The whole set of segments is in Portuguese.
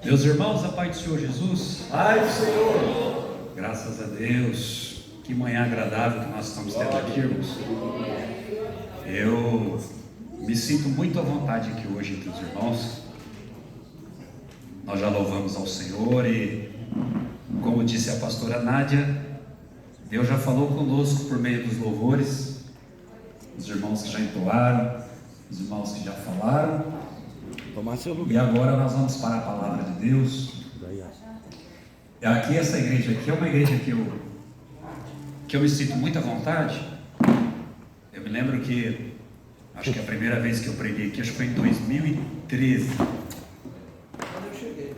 Meus irmãos, a paz do Senhor Jesus. Pai do Senhor. Graças a Deus. Que manhã agradável que nós estamos tendo aqui, irmãos. Eu me sinto muito à vontade aqui hoje entre os irmãos. Nós já louvamos ao Senhor e, como disse a pastora Nádia, Deus já falou conosco por meio dos louvores. Os irmãos que já entoaram, os irmãos que já falaram. Tomar seu lugar. E agora nós vamos para a palavra de Deus. Aqui, essa igreja aqui é uma igreja que eu me sinto muito à vontade. Eu me lembro que, acho que a primeira vez que eu preguei aqui, acho que foi em 2013. Quando eu cheguei.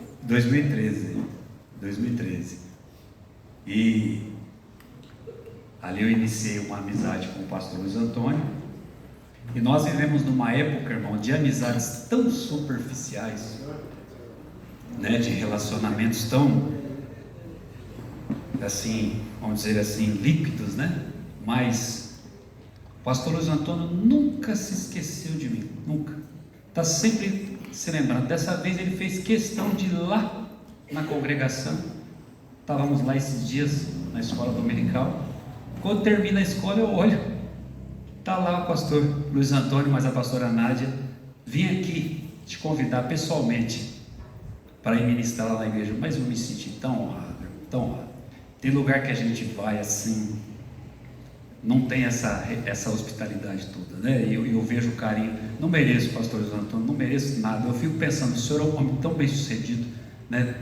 2013. E ali eu iniciei uma amizade com o pastor Luiz Antônio. E nós vivemos numa época, irmão, de amizades tão superficiais, né, de relacionamentos tão, assim, vamos dizer assim, líquidos, né? Mas o pastor Luiz Antônio nunca se esqueceu de mim, nunca. Está sempre se lembrando. Dessa vez ele fez questão de ir lá na congregação. Estávamos lá esses dias na escola dominical. Quando termina a escola eu olho, está lá o pastor Luiz Antônio, mas a pastora Nádia, vim aqui te convidar pessoalmente para ir ministrar lá na igreja. Mas eu me senti tão honrado, tão honrado. Tem lugar que a gente vai assim, não tem essa hospitalidade toda, né? E eu vejo o carinho. Não mereço, pastor Luiz Antônio, não mereço nada. Eu fico pensando, o senhor é um homem tão bem sucedido, né?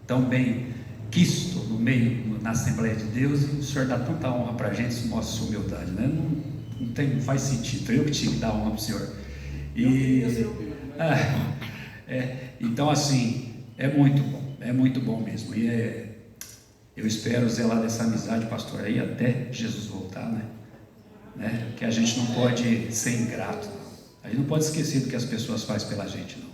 Tão bem quisto no meio, na Assembleia de Deus, e o senhor dá tanta honra para a gente, isso mostra sua humildade, né? Não faz sentido, eu que tinha que dar honra para o senhor. Então assim, é muito bom mesmo. E eu espero zelar dessa amizade, pastor, aí até Jesus voltar, né? Que a gente não pode ser ingrato, a gente não pode esquecer do que as pessoas fazem pela gente, não.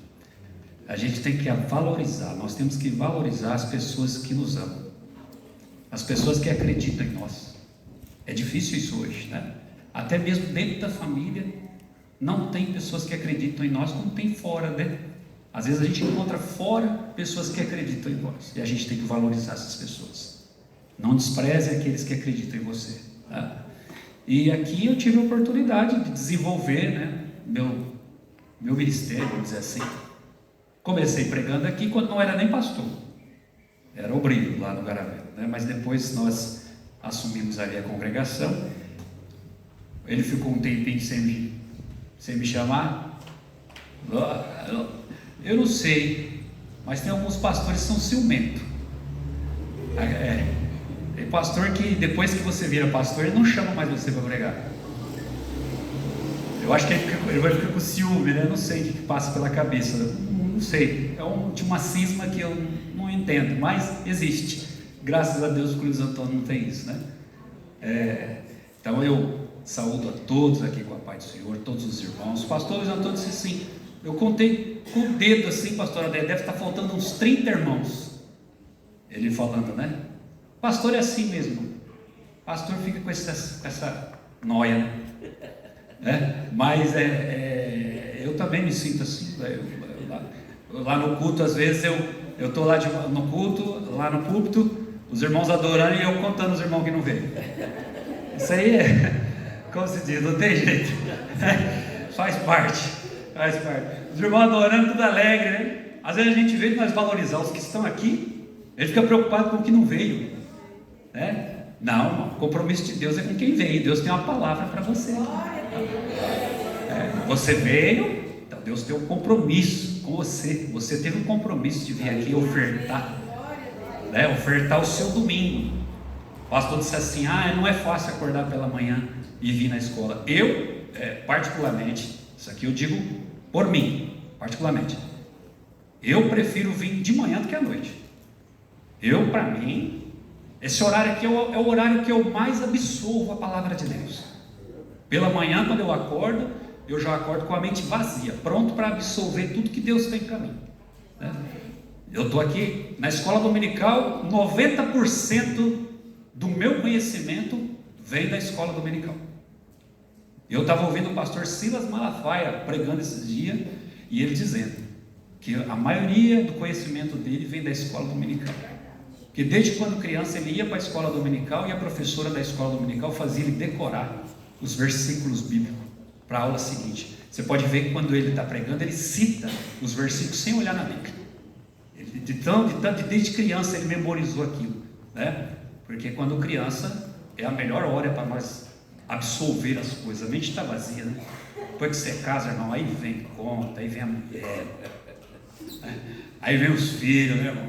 A gente tem que valorizar, nós temos que valorizar as pessoas que nos amam, as pessoas que acreditam em nós. É difícil isso hoje, né? Até mesmo dentro da família, não tem pessoas que acreditam em nós como tem fora, né? Às vezes a gente encontra fora pessoas que acreditam em nós, e a gente tem que valorizar essas pessoas. Não despreze aqueles que acreditam em você, tá? E aqui eu tive a oportunidade de desenvolver, né, meu ministério, vamos dizer assim. Comecei pregando aqui quando não era nem pastor, era obreiro lá no Garavelo, né? Mas depois nós assumimos ali a congregação. Ele ficou um tempinho sem me chamar. Eu não sei, mas tem alguns pastores que são ciumentos. Tem pastor que depois que você vira pastor, ele não chama mais você para pregar. Eu acho que ele vai ficar com ciúme, né? Não sei o que passa pela cabeça. Não sei. É de uma cisma que eu não entendo, mas existe. Graças a Deus o Luiz Antônio não tem isso, né? Então eu saúdo a todos aqui com a paz do Senhor, todos os irmãos. O pastor Luiz Antônio disse assim, eu contei com o dedo assim, pastor Adé, deve estar faltando uns 30 irmãos. Ele falando, né? Pastor é assim mesmo. Pastor fica com essa noia, né? Mas eu também me sinto assim. Lá no culto, às vezes eu estou lá no culto, lá no púlpito, os irmãos adorando e eu contando os irmãos que não veio. Isso aí como se diz, não tem jeito. Faz parte. Os irmãos adorando, tudo alegre, né? Às vezes a gente vê que nós valorizar os que estão aqui, ele fica preocupado com o que não veio, né? Não, o compromisso de Deus é com quem veio. Deus tem uma palavra para você. Você veio, então Deus tem um compromisso com você. Você teve um compromisso de vir aqui ofertar, né? Ofertar o seu domingo. O pastor disse assim, não é fácil acordar pela manhã e vir na escola. Eu, particularmente, isso aqui eu digo por mim, particularmente, eu prefiro vir de manhã do que à noite. Para mim, esse horário aqui é o horário que eu mais absorvo a palavra de Deus. Pela manhã, quando eu acordo, eu já acordo com a mente vazia, pronto para absorver tudo que Deus tem para mim, né? Eu estou aqui na escola dominical, 90% do meu conhecimento vem da escola dominical. Eu estava ouvindo o pastor Silas Malafaia pregando esses dias, e ele dizendo, que a maioria do conhecimento dele vem da escola dominical. Porque desde quando criança ele ia para a escola dominical e a professora da escola dominical fazia ele decorar os versículos bíblicos para a aula seguinte. Você pode ver que quando ele está pregando, ele cita os versículos sem olhar na Bíblia. Desde criança ele memorizou aquilo, né? Porque quando criança é a melhor hora para nós absorver as coisas. A mente está vazia, né? Depois que você casa, irmão, aí vem conta, aí vem a mulher, aí vem os filhos, né, irmão?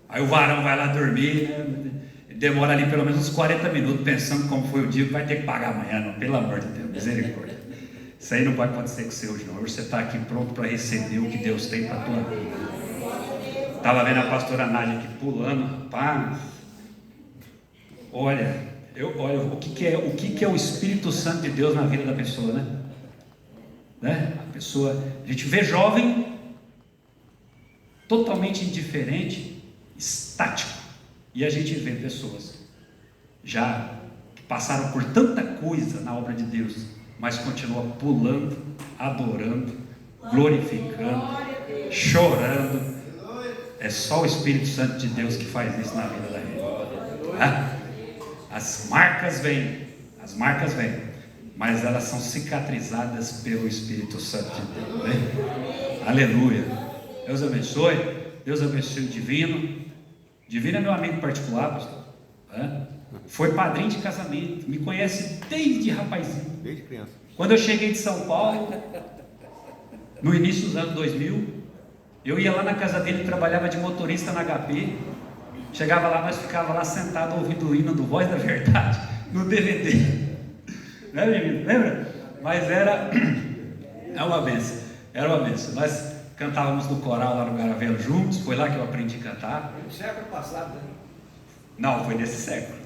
Aí o varão vai lá dormir, né? Demora ali pelo menos uns 40 minutos pensando como foi o dia que vai ter que pagar amanhã, não? Pelo amor de Deus, misericórdia. Isso aí não vai acontecer com você hoje não. Hoje você está aqui pronto para receber o que Deus tem para a tua vida. Estava vendo a pastora Nádia aqui pulando, rapaz. Olha, o que é o Espírito Santo de Deus na vida da pessoa, né? A gente vê jovem totalmente indiferente, estático, e a gente vê pessoas já que passaram por tanta coisa na obra de Deus, mas continua pulando, adorando, glorificando, chorando. É só o Espírito Santo de Deus que faz isso na vida da gente. As marcas vêm, mas elas são cicatrizadas pelo Espírito Santo de Deus, né? Aleluia. Deus abençoe o Divino. Divino é meu amigo particular, pastor. Foi padrinho de casamento, me conhece desde rapazinho. Desde criança. Quando eu cheguei de São Paulo, no início dos anos 2000, eu ia lá na casa dele, trabalhava de motorista na HP. Chegava lá, nós ficava lá sentado ouvindo o hino do Voz da Verdade no DVD. Né, menino? Lembra? Mas era uma benção. Nós cantávamos no coral lá no Garavelo juntos. Foi lá que eu aprendi a cantar. No século passado, né? Não, foi nesse século.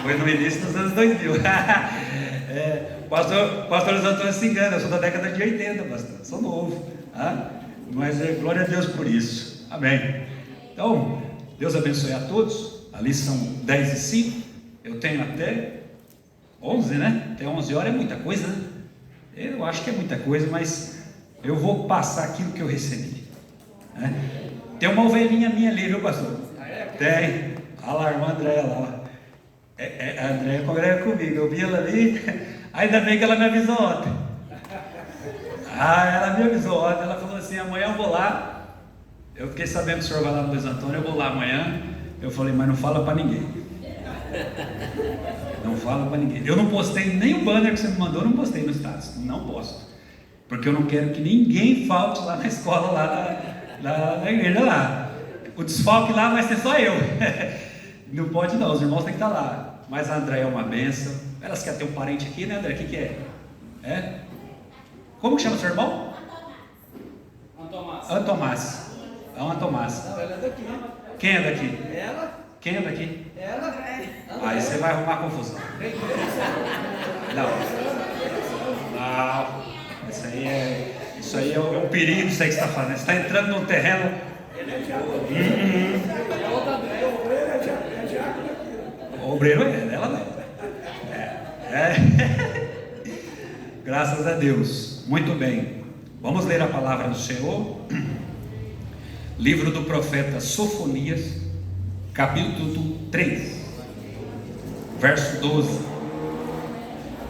Foi no início dos anos 2000. Pastor Antônio se engana, eu sou da década de 80, pastor. Sou novo. Mas glória a Deus por isso. Amém. Então, Deus abençoe a todos. Ali são 10h05. Eu tenho até 11, né? Até 11 horas é muita coisa, né? Eu acho que é muita coisa, mas eu vou passar aquilo que eu recebi, né? Tem uma ovelhinha minha ali, viu, pastor? Tem. Olha lá, a irmã Andréia lá. A Andréia congrega comigo. Eu vi ela ali. Ainda bem que ela me avisou ontem. Ela me avisou ontem. Ela falou assim: amanhã eu vou lá. Eu fiquei sabendo que o senhor vai lá no Luiz Antônio. Eu vou lá amanhã. Eu falei: mas não fala para ninguém. Não fala para ninguém. Eu não postei nem o banner que você me mandou. Eu não postei no status. Não posto. Porque eu não quero que ninguém falte lá na escola, lá na igreja lá. O desfalque lá vai ser só eu. Não pode não, os irmãos têm que estar lá. Mas a André é uma benção. Elas querem ter um parente aqui, né, André? O que é? Como que chama seu irmão? Antomás. Tomás. Não, ela é daqui. Quem é daqui? Ela? Quem é daqui? Ela? Aí você vai arrumar confusão. Não. Isso aí é um perigo, isso aí que você está fazendo. Você está entrando num terreno. O obreiro é, ela não. Graças a Deus. Muito bem. Vamos ler a palavra do Senhor. Livro do profeta Sofonias, capítulo 3, verso 12.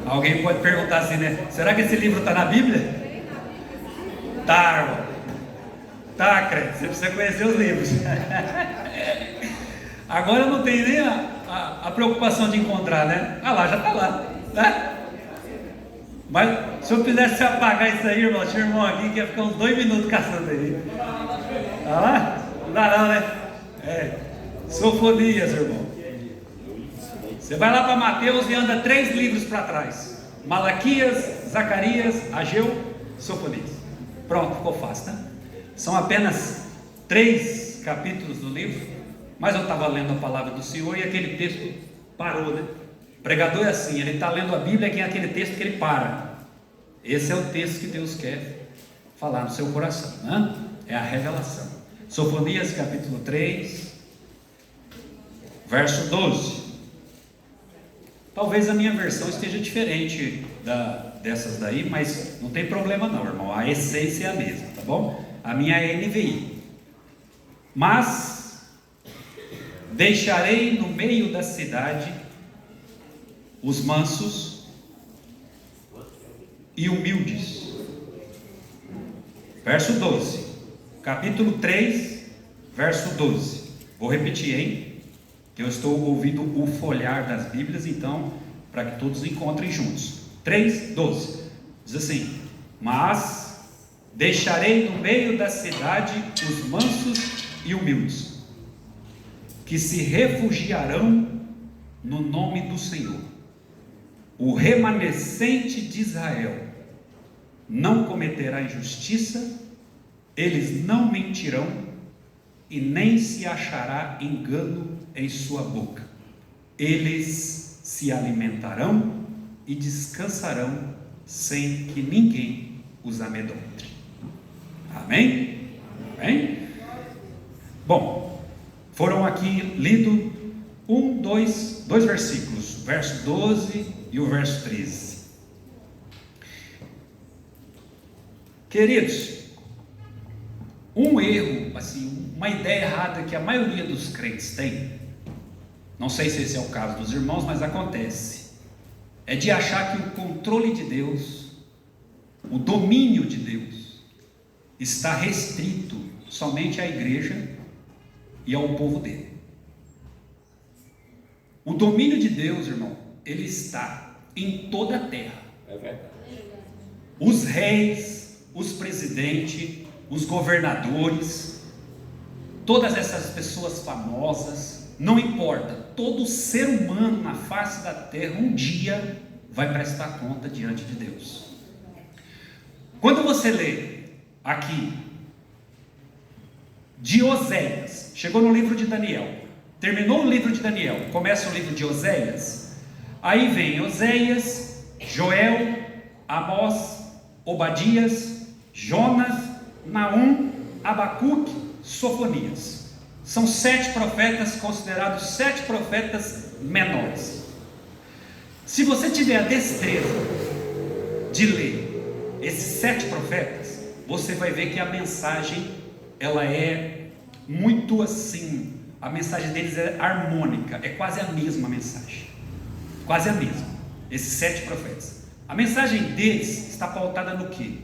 Alguém pode perguntar assim, né? Será que esse livro está na Bíblia? Tá, irmão. Tá, crente. Você precisa conhecer os livros. Agora não tem nem a preocupação de encontrar, né? Lá, já está lá, né? Mas se eu fizesse apagar isso aí, irmão, tinha um irmão aqui que ia ficar uns 2 minutos caçando aí. Tá lá? Não dá não, né? Sofonias, irmão. Você vai lá para Mateus e anda 3 livros para trás: Malaquias, Zacarias, Ageu, Sofonias. Pronto, ficou fácil, né? São apenas 3 capítulos do livro, mas eu estava lendo a palavra do Senhor e aquele texto parou, né? O pregador é assim, ele está lendo a Bíblia e é aquele texto que ele para. Esse é o texto que Deus quer falar no seu coração, né? É a revelação. Sofonias capítulo 3, verso 12. Talvez a minha versão esteja diferente dessas daí, mas não tem problema não, irmão. A essência é a mesma, tá bom? a minha é NVI. Mas deixarei no meio da cidade os mansos e humildes. Verso 12, capítulo 3, verso 12. Vou repetir, hein? Que eu estou ouvindo o folhar das Bíblias, então, para que todos encontrem juntos. 3, 12. Diz assim: mas deixarei no meio da cidade os mansos e humildes, que se refugiarão no nome do Senhor. O remanescente de Israel não cometerá injustiça, eles não mentirão, e nem se achará engano em sua boca. Eles se alimentarão e descansarão sem que ninguém os amedronte. Amém? Amém? Bom, foram aqui lidos dois versículos, o verso 12 e o verso 13. Queridos, um erro, assim, uma ideia errada que a maioria dos crentes tem, não sei se esse é o caso dos irmãos, mas acontece, é de achar que o controle de Deus, o domínio de Deus, está restrito somente à igreja e ao povo dele. O domínio de Deus, irmão, ele está em toda a terra. É verdade. Os reis, os presidentes, os governadores, todas essas pessoas famosas, não importa, todo ser humano na face da terra um dia vai prestar conta diante de Deus. Quando você lê aqui de Oséias, chegou no livro de Daniel, terminou o livro de Daniel, começa o livro de Oséias, aí vem Oséias, Joel, Amós, Obadias, Jonas, Naum, Abacuque, Sofonias. São 7 profetas considerados 7 profetas menores. Se você tiver a destreza de ler esses 7 profetas, você vai ver que a mensagem, ela é muito assim, a mensagem deles é harmônica, é quase a mesma mensagem, quase a mesma, esses 7 profetas. A mensagem deles está pautada no quê?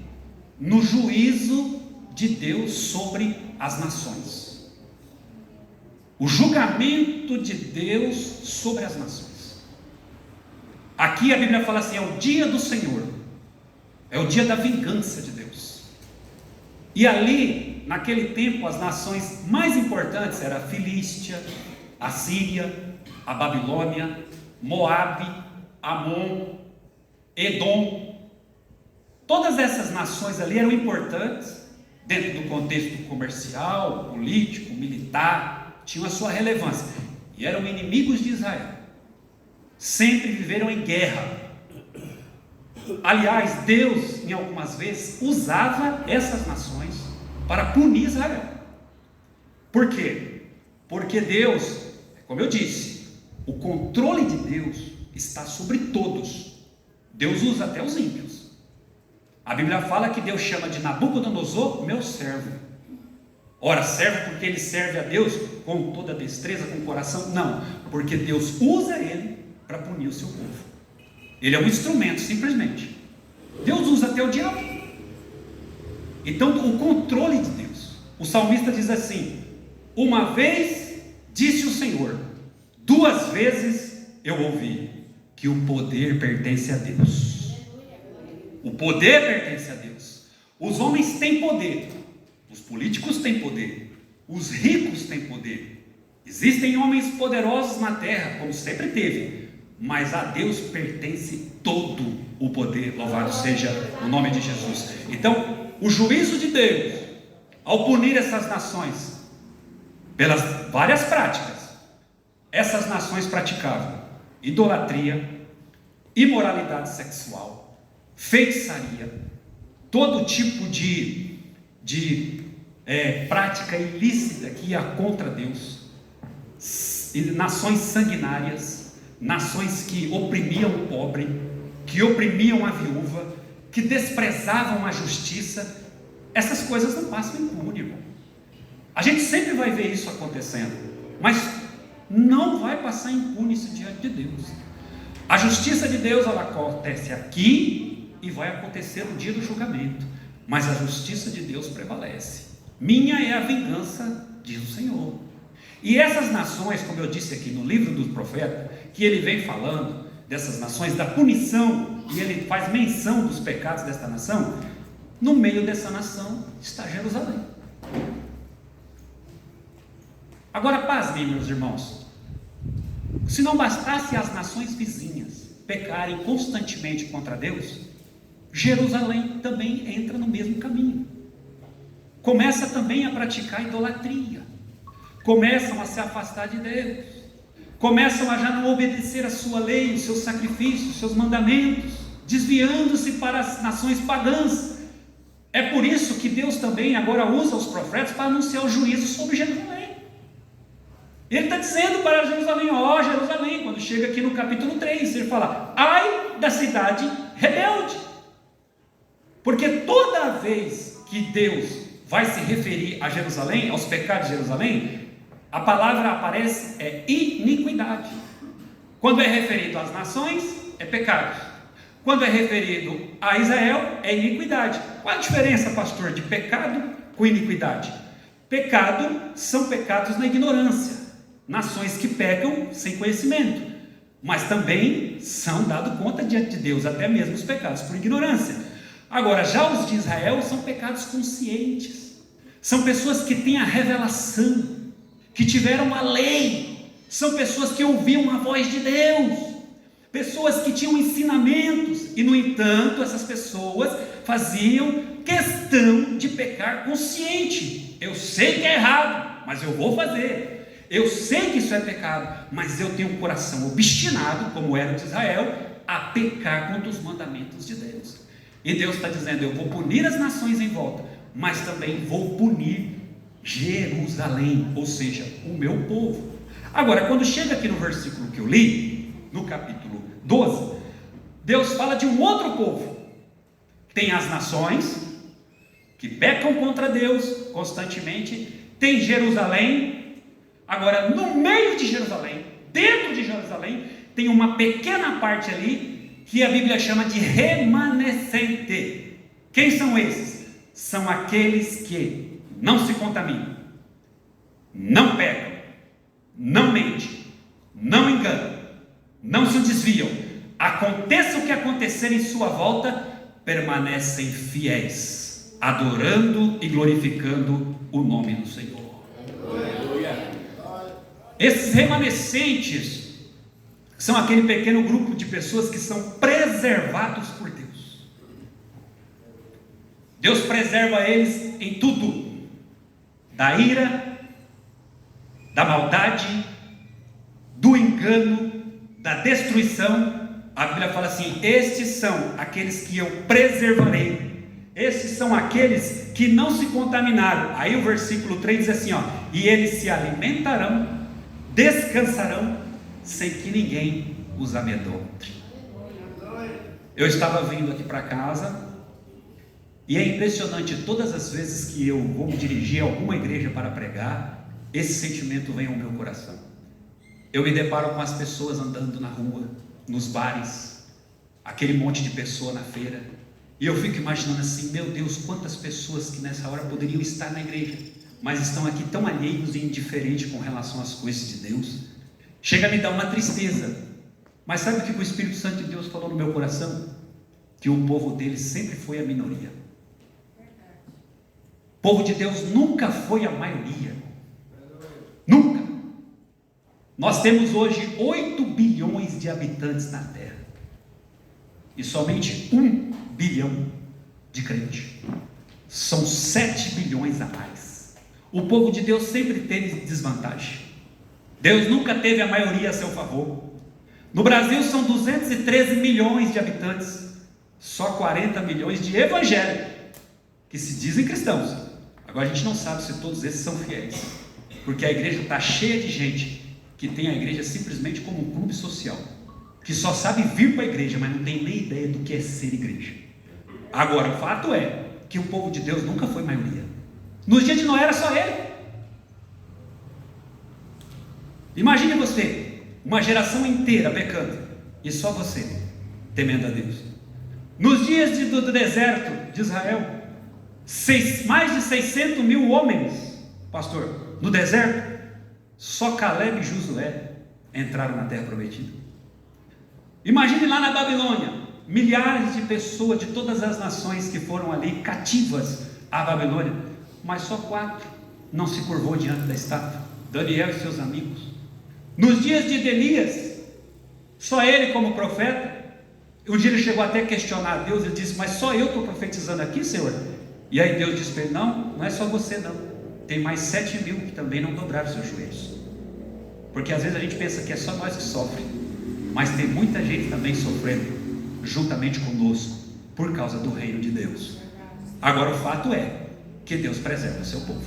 No juízo de Deus sobre as nações, o julgamento de Deus sobre as nações. Aqui a Bíblia fala assim, é o dia do Senhor, é o dia da vingança de Deus. E ali, naquele tempo, as nações mais importantes eram a Filístia, a Síria, a Babilônia, Moabe, Amon, Edom. Todas essas nações ali eram importantes dentro do contexto comercial, político, militar, tinham a sua relevância e eram inimigos de Israel, sempre viveram em guerra. Aliás, Deus em algumas vezes usava essas nações para punir Israel. Por quê? Porque Deus, como eu disse, o controle de Deus está sobre todos. Deus usa até os ímpios. A Bíblia fala que Deus chama de Nabucodonosor meu servo. Ora, servo porque ele serve a Deus com toda destreza, com o coração? Não, porque Deus usa ele para punir o seu povo. Ele é um instrumento, simplesmente. Deus usa até o diabo. Então, o controle de Deus. O salmista diz assim: uma vez disse o Senhor, 2 vezes eu ouvi que o poder pertence a Deus. O poder pertence a Deus. Os homens têm poder, os políticos têm poder, os ricos têm poder. Existem homens poderosos na terra, como sempre teve, mas a Deus pertence todo o poder, louvado seja o nome de Jesus. Então, o juízo de Deus, ao punir essas nações, pelas várias práticas, essas nações praticavam idolatria, imoralidade sexual, feitiçaria, todo tipo de prática ilícita que ia contra Deus, nações sanguinárias, nações que oprimiam o pobre, que oprimiam a viúva, que desprezavam a justiça. essas coisas não passam impune, irmão. A gente sempre vai ver isso acontecendo, mas não vai passar impune isso diante de Deus. A justiça de Deus, ela acontece aqui e vai acontecer no dia do julgamento, mas a justiça de Deus prevalece. Minha é a vingança, diz o Senhor. E essas nações, como eu disse aqui no livro do profeta, que ele vem falando dessas nações, da punição, e ele faz menção dos pecados desta nação, no meio dessa nação está Jerusalém. Agora, pasmem, meus irmãos, se não bastasse as nações vizinhas pecarem constantemente contra Deus, Jerusalém também entra no mesmo caminho, começa também a praticar idolatria, começam a se afastar de Deus, começam a já não obedecer a sua lei, os seus sacrifícios, os seus mandamentos, desviando-se para as nações pagãs. É por isso que Deus também agora usa os profetas para anunciar o juízo sobre Jerusalém. Ele está dizendo para Jerusalém, ó Jerusalém, quando chega aqui no capítulo 3, ele fala, ai da cidade rebelde, porque toda vez que Deus vai se referir a Jerusalém, aos pecados de Jerusalém, a palavra aparece, é iniquidade. Quando é referido às nações, é pecado. Quando é referido a Israel, é iniquidade. Qual a diferença, pastor, de pecado com iniquidade? Pecado são pecados na ignorância, nações que pecam sem conhecimento, mas também são dados conta diante de Deus, até mesmo os pecados por ignorância. Agora, já os de Israel são pecados conscientes, são pessoas que têm a revelação, que tiveram a lei, são pessoas que ouviam a voz de Deus, pessoas que tinham ensinamentos, e no entanto essas pessoas faziam questão de pecar consciente. Eu sei que é errado, mas eu vou fazer. Eu sei que isso é pecado, mas eu tenho um coração obstinado, como era o de Israel, a pecar contra os mandamentos de Deus. E Deus está dizendo, eu vou punir as nações em volta, mas também vou punir Jerusalém, ou seja, o meu povo. Agora, quando chega aqui no versículo que eu li, no capítulo 12, Deus fala de um outro povo. Tem as nações que pecam contra Deus constantemente, tem Jerusalém. Agora, no meio de Jerusalém, dentro de Jerusalém, tem uma pequena parte ali que a Bíblia chama de remanescente. Quem são esses? São aqueles que não se contaminam, não pecam, não mentem, não enganam, não se desviam. Aconteça o que acontecer em sua volta, permanecem fiéis, adorando e glorificando o nome do Senhor. Esses remanescentes são aquele pequeno grupo de pessoas que são preservados por Deus. Deus preserva eles em tudo, da ira, da maldade, do engano, da destruição. A Bíblia fala assim, estes são aqueles que eu preservarei, estes são aqueles que não se contaminaram. Aí o versículo 3 diz assim, ó, e eles se alimentarão, descansarão, sem que ninguém os amedronte. Eu estava vindo aqui para casa, e é impressionante, todas as vezes que eu vou me dirigir a alguma igreja para pregar, esse sentimento vem ao meu coração. Eu me deparo com as pessoas andando na rua, nos bares, aquele monte de pessoa na feira, e eu fico imaginando assim, meu Deus, quantas pessoas que nessa hora poderiam estar na igreja, mas estão aqui tão alheios e indiferentes com relação às coisas de Deus. Chega a me dar uma tristeza, mas sabe o que o Espírito Santo de Deus falou no meu coração? Que o povo dele sempre foi a minoria. O povo de Deus nunca foi a maioria, nunca. Nós temos hoje 8 bilhões de habitantes na terra, e somente 1 bilhão de crentes, são 7 bilhões a mais. O povo de Deus sempre teve desvantagem, Deus nunca teve a maioria a seu favor. No Brasil são 213 milhões de habitantes, só 40 milhões de evangélicos, que se dizem cristãos. Agora a gente não sabe se todos esses são fiéis, porque a igreja está cheia de gente que tem a igreja simplesmente como um clube social, que só sabe vir para a igreja, mas não tem nem ideia do que é ser igreja. Agora o fato é que o povo de Deus nunca foi maioria. Nos dias de Noé era só ele. Imagine você, uma geração inteira pecando, e só você temendo a Deus. Nos dias do deserto de Israel, mais de 600 mil homens, pastor, no deserto, só Caleb e Josué entraram na terra prometida. Imagine lá na Babilônia, milhares de pessoas de todas as nações que foram ali cativas à Babilônia, mas só 4 não se curvou diante da estátua: Daniel e seus amigos. Nos dias de Elias, só ele como profeta. Um dia ele chegou até a questionar a Deus. Ele disse: mas só eu estou profetizando aqui, Senhor? E aí Deus disse para ele: não é só você não, tem mais 7 mil que também não dobraram seus joelhos. Porque às vezes a gente pensa que é só nós que sofrem, mas tem muita gente também sofrendo juntamente conosco, por causa do reino de Deus. Agora o fato é que Deus preserva o seu povo,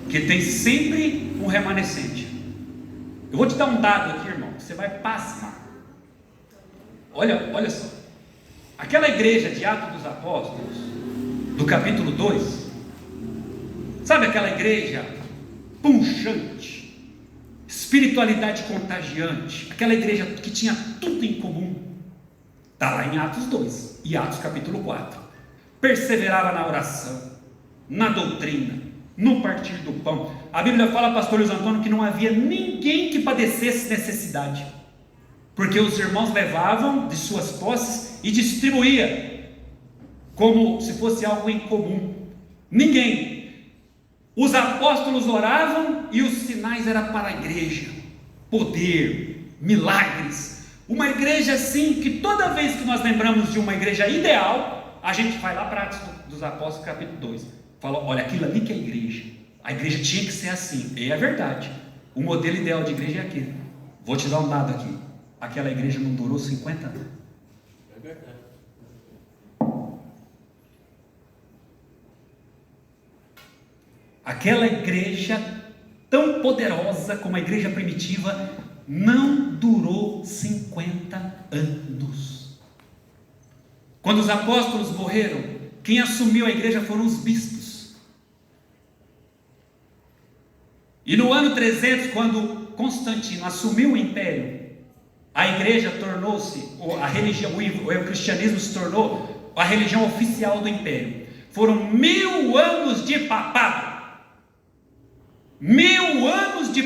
que tem sempre um remanescente. Eu vou te dar um dado aqui, irmão, você vai pasmar. Olha só, aquela igreja de Atos dos Apóstolos, do capítulo 2, sabe aquela igreja punjante, espiritualidade contagiante, aquela igreja que tinha tudo em comum, está lá em Atos 2 e Atos capítulo 4, perseverava na oração, na doutrina, no partir do pão. A Bíblia fala, pastor Luiz Antônio, que não havia ninguém que padecesse necessidade, porque os irmãos levavam de suas posses e distribuía, como se fosse algo em comum. Ninguém. Os apóstolos oravam e os sinais eram para a igreja, poder, milagres. Uma igreja assim, que toda vez que nós lembramos de uma igreja ideal, a gente vai lá para Atos dos Apóstolos capítulo 2, fala: olha, aquilo ali que é igreja, a igreja tinha que ser assim. E é verdade, o modelo ideal de igreja é aquele. Vou te dar um dado aqui: aquela igreja não durou 50 anos. É verdade. Aquela igreja tão poderosa como a igreja primitiva não durou 50 anos. Quando os apóstolos morreram, quem assumiu a igreja foram os bispos. E no ano 300, quando Constantino assumiu o império, a igreja tornou-se, a religião, o cristianismo se tornou a religião oficial do império. Foram 1000 anos de papado, 1000 anos de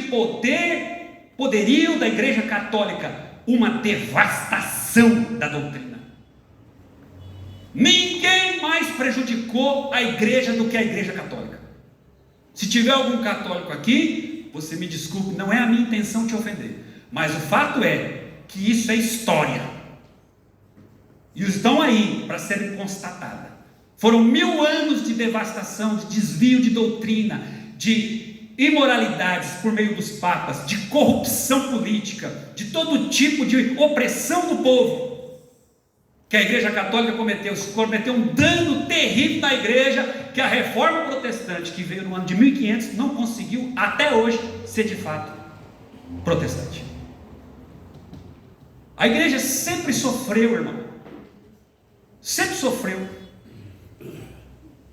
poderio da igreja católica, uma devastação da doutrina. Ninguém mais prejudicou a igreja do que a igreja católica. Se tiver algum católico aqui, você me desculpe, não é a minha intenção te ofender, mas o fato é que isso é história, e estão aí para serem constatadas. Foram 1000 anos de devastação, de desvio de doutrina, de imoralidades por meio dos papas, de corrupção política, de todo tipo de opressão do povo, que a igreja católica cometeu um dano terrível na igreja, que a reforma protestante, que veio no ano de 1500, não conseguiu até hoje ser de fato protestante. A igreja sempre sofreu, irmão, sempre sofreu.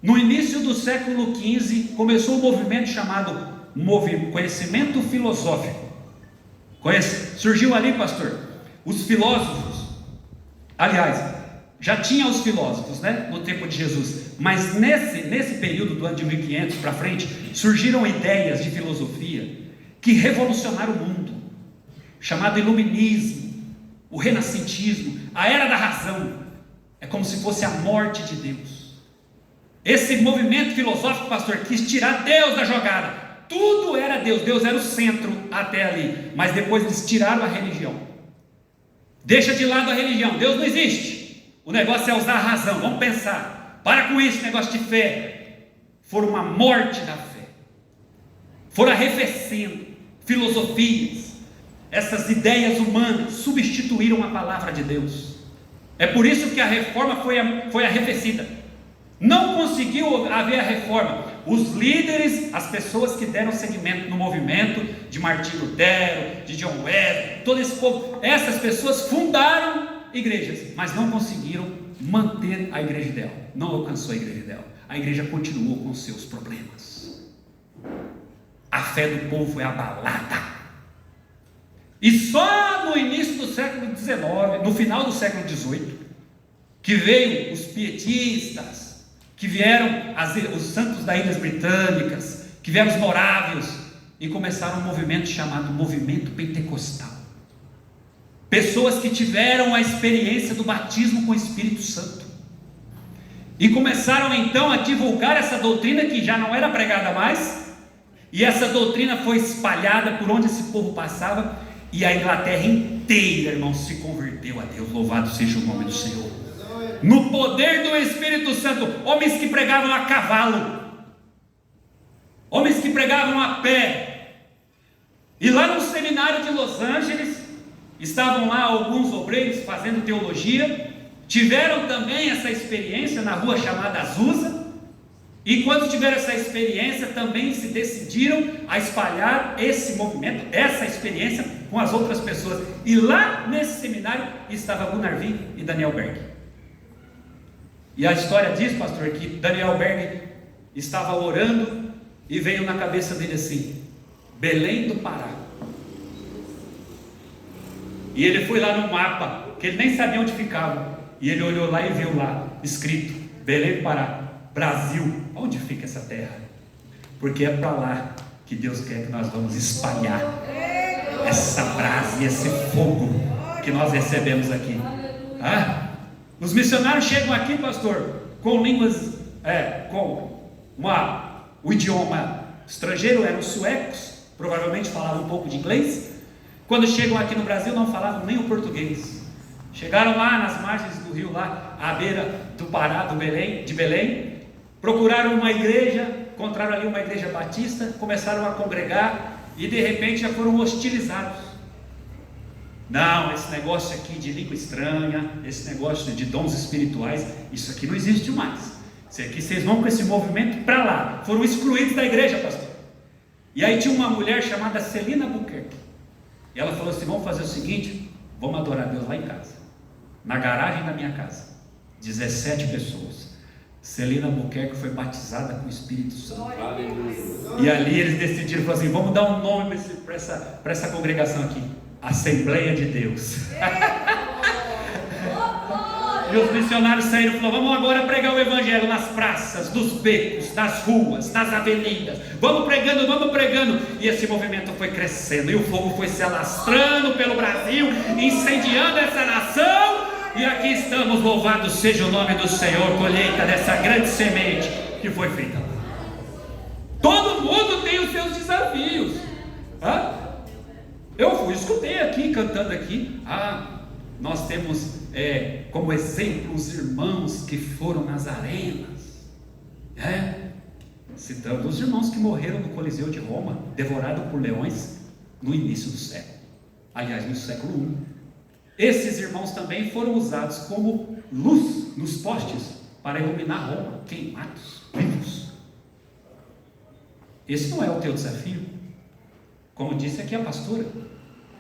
No início do século XV, começou um movimento chamado conhecimento filosófico. Conhece? Surgiu ali, pastor, os filósofos. Aliás, já tinha os filósofos, né, no tempo de Jesus, mas nesse período do ano de 1500 para frente, surgiram ideias de filosofia que revolucionaram o mundo, chamado iluminismo, o renascentismo, a era da razão. É como se fosse a morte de Deus. Esse movimento filosófico, pastor, quis tirar Deus da jogada. Tudo era Deus, Deus era o centro até ali, mas depois eles tiraram a religião. Deixa de lado a religião, Deus não existe, o negócio é usar a razão, vamos pensar, para com isso, negócio de fé. Foram uma morte da fé, foram arrefecendo filosofias, essas ideias humanas substituíram a palavra de Deus. É por isso que a reforma foi arrefecida. Não conseguiu haver a reforma. Os líderes, as pessoas que deram seguimento no movimento de Martim Lutero, de John Wesley, todo esse povo, essas pessoas fundaram igrejas, mas não conseguiram manter a igreja ideal. Não alcançou a igreja ideal. A igreja continuou com seus problemas. A fé do povo é abalada. E só no início do século XIX, no final do século XVIII, que veio os pietistas, que vieram os santos das Ilhas Britânicas, que vieram os morávios, e começaram um movimento chamado movimento pentecostal. Pessoas que tiveram a experiência do batismo com o Espírito Santo, e começaram então a divulgar essa doutrina que já não era pregada mais, e essa doutrina foi espalhada por onde esse povo passava, e a Inglaterra inteira, irmãos, se converteu a Deus. Louvado seja o nome do Senhor. No poder do Espírito Santo, homens que pregavam a cavalo, homens que pregavam a pé. E lá no seminário de Los Angeles, estavam lá alguns obreiros fazendo teologia, tiveram também essa experiência na rua chamada Azusa, e quando tiveram essa experiência, também se decidiram a espalhar esse movimento, essa experiência com as outras pessoas. E lá nesse seminário estava Gunnar Vig e Daniel Berg. E a história diz, pastor, que Daniel Berg estava orando e veio na cabeça dele assim: Belém do Pará. E ele foi lá no mapa, que ele nem sabia onde ficava, e ele olhou lá e viu lá escrito Belém do Pará, Brasil. Onde fica essa terra? Porque é para lá que Deus quer que nós vamos espalhar essa brasa e esse fogo que nós recebemos aqui. Os missionários chegam aqui, pastor, com línguas, o idioma estrangeiro, eram suecos, provavelmente falavam um pouco de inglês. Quando chegam aqui no Brasil, não falavam nem o português. Chegaram lá nas margens do rio, lá à beira do Pará, de Belém, procuraram uma igreja, encontraram ali uma igreja batista, começaram a congregar e de repente já foram hostilizados. Não, esse negócio aqui de língua estranha, esse negócio de dons espirituais, isso aqui não existe mais. Isso aqui, vocês vão com esse movimento para lá. Foram excluídos da igreja, pastor. E aí tinha uma mulher chamada Celina Buquerque. E ela falou assim: vamos fazer o seguinte, vamos adorar Deus lá em casa, na garagem da minha casa. 17 pessoas. Celina Buquerque foi batizada com o Espírito Santo. Aleluia. E ali eles decidiram, falaram assim: vamos dar um nome para essa congregação aqui, Assembleia de Deus. E os missionários saíram e falaram: vamos agora pregar o evangelho nas praças, nos becos, nas ruas, nas avenidas. Vamos pregando, vamos pregando. E esse movimento foi crescendo, e o fogo foi se alastrando pelo Brasil, incendiando essa nação. E aqui estamos, louvado seja o nome do Senhor, colheita dessa grande semente que foi feita lá. Todo mundo tem os seus desafios. Eu escutei aqui, cantando aqui, nós temos como exemplo os irmãos que foram nas arenas, citando os irmãos que morreram no Coliseu de Roma, devorado por leões no início do século, aliás, no século I. Esses irmãos também foram usados como luz nos postes para iluminar Roma, queimados, vivos. Esse não é o teu desafio. Como disse aqui a pastora,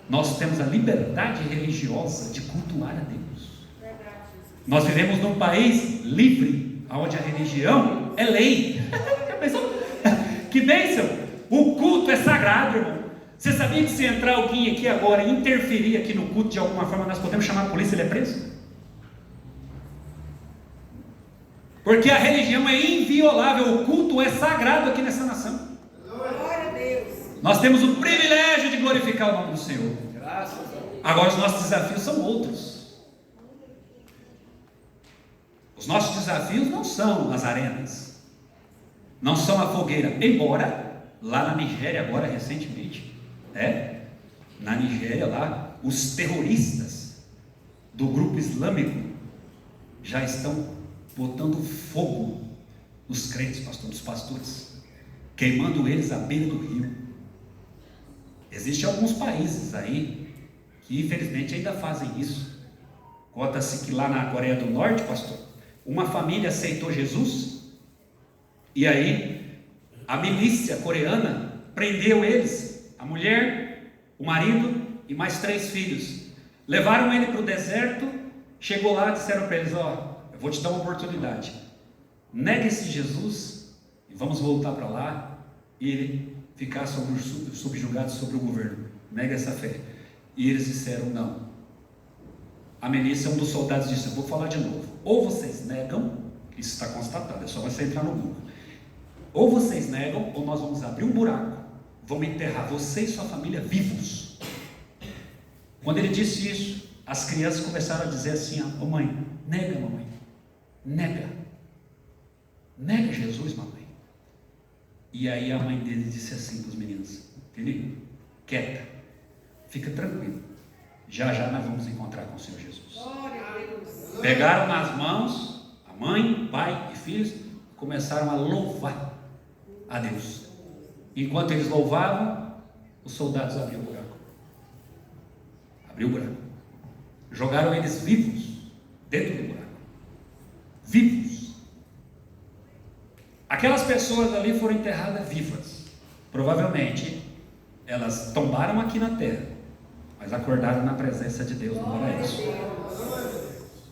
nós temos a liberdade religiosa de cultuar a Deus. Nós vivemos num país livre, onde a religião é lei. Que bênção! O culto é sagrado, irmão. Você sabia que se entrar alguém aqui agora e interferir aqui no culto de alguma forma, nós podemos chamar a polícia e ele é preso? Porque a religião é inviolável, o culto é sagrado aqui nessa nação. Glória a Deus. Nós temos o privilégio de glorificar o nome do Senhor. Graças a Deus. Agora os nossos desafios são outros. Os nossos desafios não são as arenas, não são a fogueira, embora lá na Nigéria agora recentemente, na Nigéria lá, os terroristas do grupo islâmico já estão botando fogo nos crentes, pastor, nos pastores, queimando eles à beira do rio. Existem alguns países aí que infelizmente ainda fazem isso. Conta-se que lá na Coreia do Norte, pastor, uma família aceitou Jesus, e aí a milícia coreana prendeu eles, a mulher, o marido e mais 3 filhos. Levaram ele para o deserto. Chegou lá, disseram para eles: vou te dar uma oportunidade. Nega esse Jesus e vamos voltar para lá e ele ficar subjugado sobre o governo. Nega essa fé. E eles disseram não. A Melissa, um dos soldados, disse: eu vou falar de novo. Ou vocês negam, isso está constatado, é só você entrar no Google. Ou vocês negam, ou nós vamos abrir um buraco, vamos enterrar você e sua família vivos. Quando ele disse isso, as crianças começaram a dizer assim: ô mãe, nega mamãe, nega Jesus mamãe. E aí a mãe dele disse assim para os meninos: Felipe, quieta, fica tranquilo, já nós vamos encontrar com o Senhor Jesus. Pegaram nas mãos a mãe, pai e filhos, começaram a louvar a Deus. Enquanto eles louvavam, os soldados abriram o buraco. Abriu o buraco. Jogaram eles vivos dentro do buraco. Vivos. Aquelas pessoas ali foram enterradas vivas. Provavelmente elas tombaram aqui na terra, mas acordaram na presença de Deus no paraíso.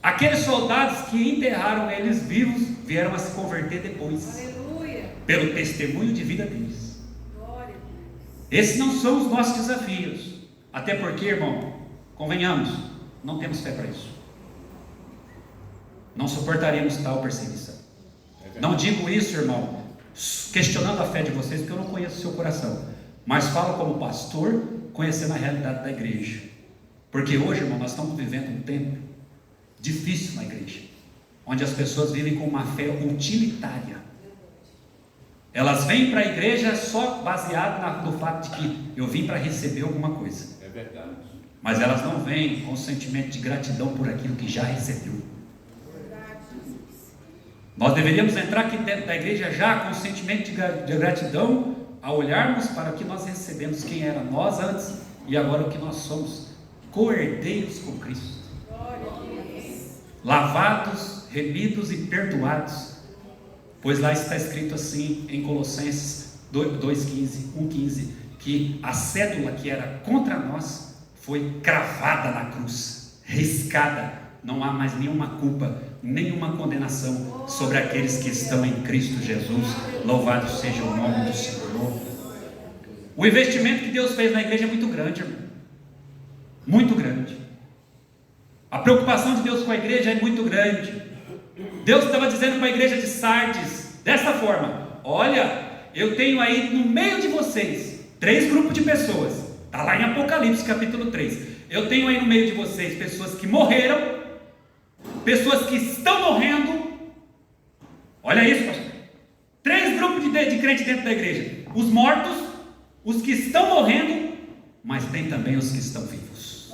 Aqueles soldados que enterraram eles vivos vieram a se converter depois. Aleluia. Pelo testemunho de vida deles. Glória. Esses não são os nossos desafios. Até porque, irmão, convenhamos, não temos fé para isso. Não suportaremos tal perseguição. Não digo isso, irmão, questionando a fé de vocês, porque eu não conheço o seu coração. Mas falo como pastor, conhecendo a realidade da igreja. Porque hoje, irmão, nós estamos vivendo um tempo difícil na igreja, onde as pessoas vivem com uma fé utilitária. Elas vêm para a igreja só baseado no fato de que eu vim para receber alguma coisa. É verdade. Mas elas não vêm com o sentimento de gratidão por aquilo que já recebeu. Nós deveríamos entrar aqui dentro da igreja já com o sentimento de gratidão, a olharmos para o que nós recebemos, quem era nós antes e agora o que nós somos, co-herdeiros com Cristo. Lavados, remidos e perdoados, pois lá está escrito assim em Colossenses 2,15, 1,15, que a cédula que era contra nós foi cravada na cruz, riscada. Não há mais nenhuma culpa, nenhuma condenação sobre aqueles que estão em Cristo Jesus. Louvado seja o nome do Senhor. O investimento que Deus fez na igreja é muito grande, irmão. Muito grande. A preocupação de Deus com a igreja é muito grande. Deus estava dizendo para a igreja de Sardes dessa forma: olha, eu tenho aí no meio de vocês 3 grupos de pessoas. Está lá em Apocalipse capítulo 3. Eu tenho aí no meio de vocês pessoas que morreram, pessoas que estão morrendo. Olha isso, pastor. 3 grupos de crentes dentro da igreja: os mortos, os que estão morrendo, mas tem também os que estão vivos.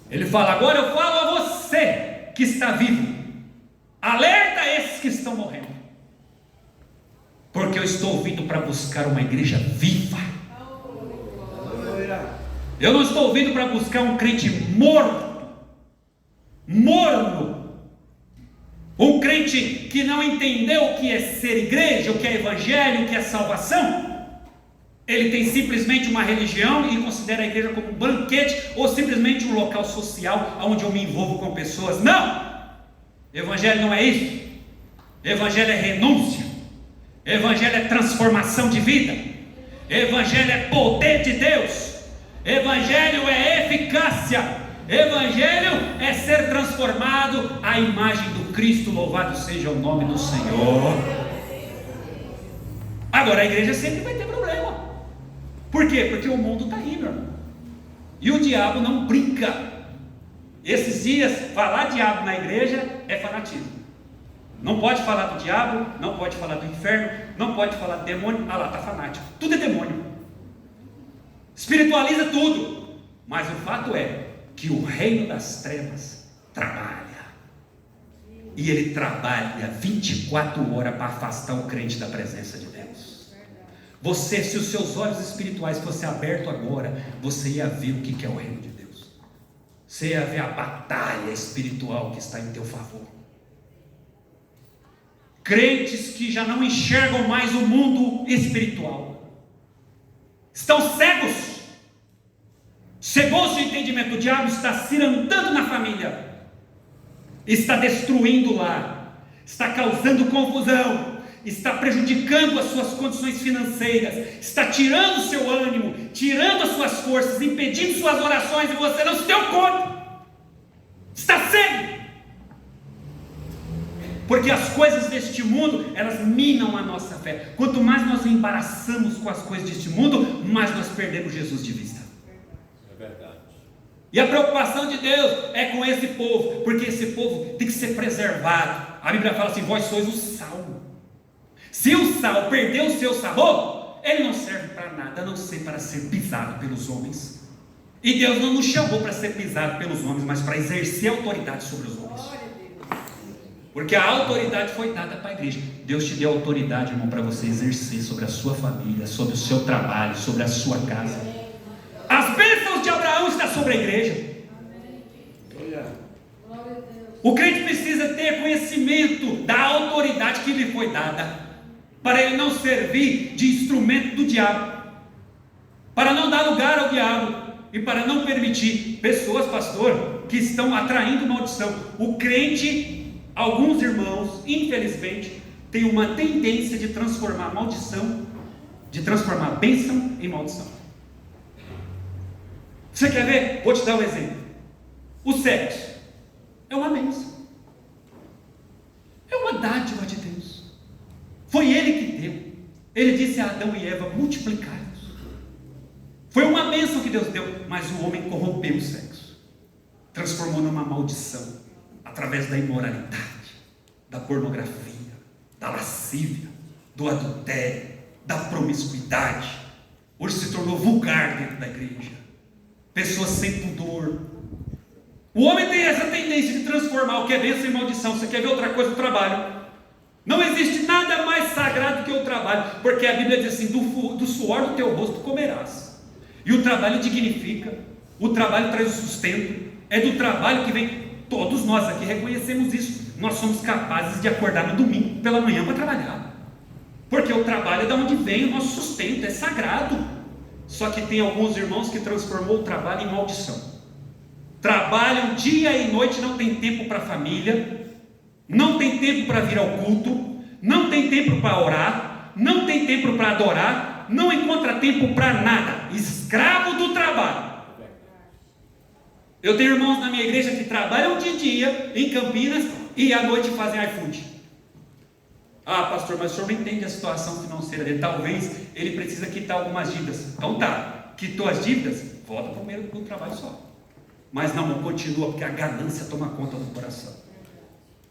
Ele fala: agora eu falo a você que está vivo, alerta esses que estão morrendo, porque eu estou vindo para buscar uma igreja viva. Eu não estou vindo para buscar um crente morno, um crente que não entendeu o que é ser igreja, o que é evangelho, o que é salvação. Ele tem simplesmente uma religião e considera a igreja como um banquete ou simplesmente um local social onde eu me envolvo com pessoas. Não! Evangelho não é isso. Evangelho é renúncia. Evangelho é transformação de vida. Evangelho é poder de Deus. Evangelho é eficácia. Evangelho é ser transformado à imagem do Cristo. Louvado seja o nome do Senhor. Agora a igreja sempre vai ter problema. Por quê? Porque o mundo está aí, meu irmão. E o diabo não brinca. Esses dias, falar diabo na igreja é fanatismo. Não pode falar do diabo, não pode falar do inferno, não pode falar do demônio. Ah lá, está fanático. Tudo é demônio. Espiritualiza tudo. Mas o fato é que o reino das trevas trabalha. E ele trabalha 24 horas para afastar o crente da presença de Deus. Você, se os seus olhos espirituais fossem abertos agora, você ia ver o que é o reino de Deus. Você ia ver a batalha espiritual que está em teu favor. Crentes que já não enxergam mais o mundo espiritual, estão cegos. Cegou-se o entendimento. O diabo está cirandando na família. está destruindo o lar, está causando confusão, está prejudicando as suas condições financeiras, está tirando o seu ânimo, tirando as suas forças, impedindo suas orações, e você não se deu conta, está cego, porque as coisas deste mundo, elas minam a nossa fé. Quanto mais nós embaraçamos com as coisas deste mundo, mais nós perdemos Jesus de vista. É verdade. E a preocupação de Deus é com esse povo, porque esse povo tem que ser preservado. A Bíblia fala assim: vós sois o sal. Se o sal perder o seu sabor, ele não serve para nada, a não ser para ser pisado pelos homens. E Deus não nos chamou para ser pisado pelos homens, mas para exercer autoridade sobre os homens. Porque a autoridade foi dada para a igreja. Deus te deu autoridade, irmão, para você exercer sobre a sua família, sobre o seu trabalho, sobre a sua casa. As bênçãos de Abraão estão sobre a igreja. O crente precisa ter conhecimento da autoridade que lhe foi dada, para ele não servir de instrumento do diabo, para não dar lugar ao diabo, e para não permitir pessoas, pastor, que estão atraindo maldição. O crente, alguns irmãos, infelizmente, tem uma tendência de transformar maldição, de transformar bênção em maldição. Você quer ver? Vou te dar um exemplo. O sexo é uma bênção, é uma dádiva de Deus. Foi Ele que deu. Ele disse a Adão e Eva: multiplicai-vos. Foi uma bênção que Deus deu, mas o homem corrompeu o sexo, transformou numa maldição, através da imoralidade, da pornografia, da lascívia, do adultério, da promiscuidade. Hoje se tornou vulgar dentro da igreja. Pessoas sem pudor. O homem tem essa tendência de transformar o que é bênção em maldição. Você quer ver outra coisa? O trabalho. Não existe nada mais sagrado que o trabalho, porque a Bíblia diz assim: do suor do teu rosto comerás. E o trabalho dignifica, o trabalho traz o sustento, é do trabalho que vem. Todos nós aqui reconhecemos isso. Nós somos capazes de acordar no domingo pela manhã para trabalhar, porque o trabalho é de onde vem o nosso sustento, é sagrado. Só que tem alguns irmãos que transformou o trabalho em maldição. Trabalham dia e noite, não tem tempo para a família, não tem tempo para vir ao culto, não tem tempo para orar, não tem tempo para adorar, não encontra tempo para nada, escravo do trabalho. Eu tenho irmãos na minha igreja que trabalham de dia em Campinas e à noite fazem iFood. Ah, pastor, mas o senhor não entende a situação financeira dele. Talvez ele precisa quitar algumas dívidas. Então tá, quitou as dívidas, volta primeiro para o trabalho só. Mas não continua, porque a ganância toma conta do coração.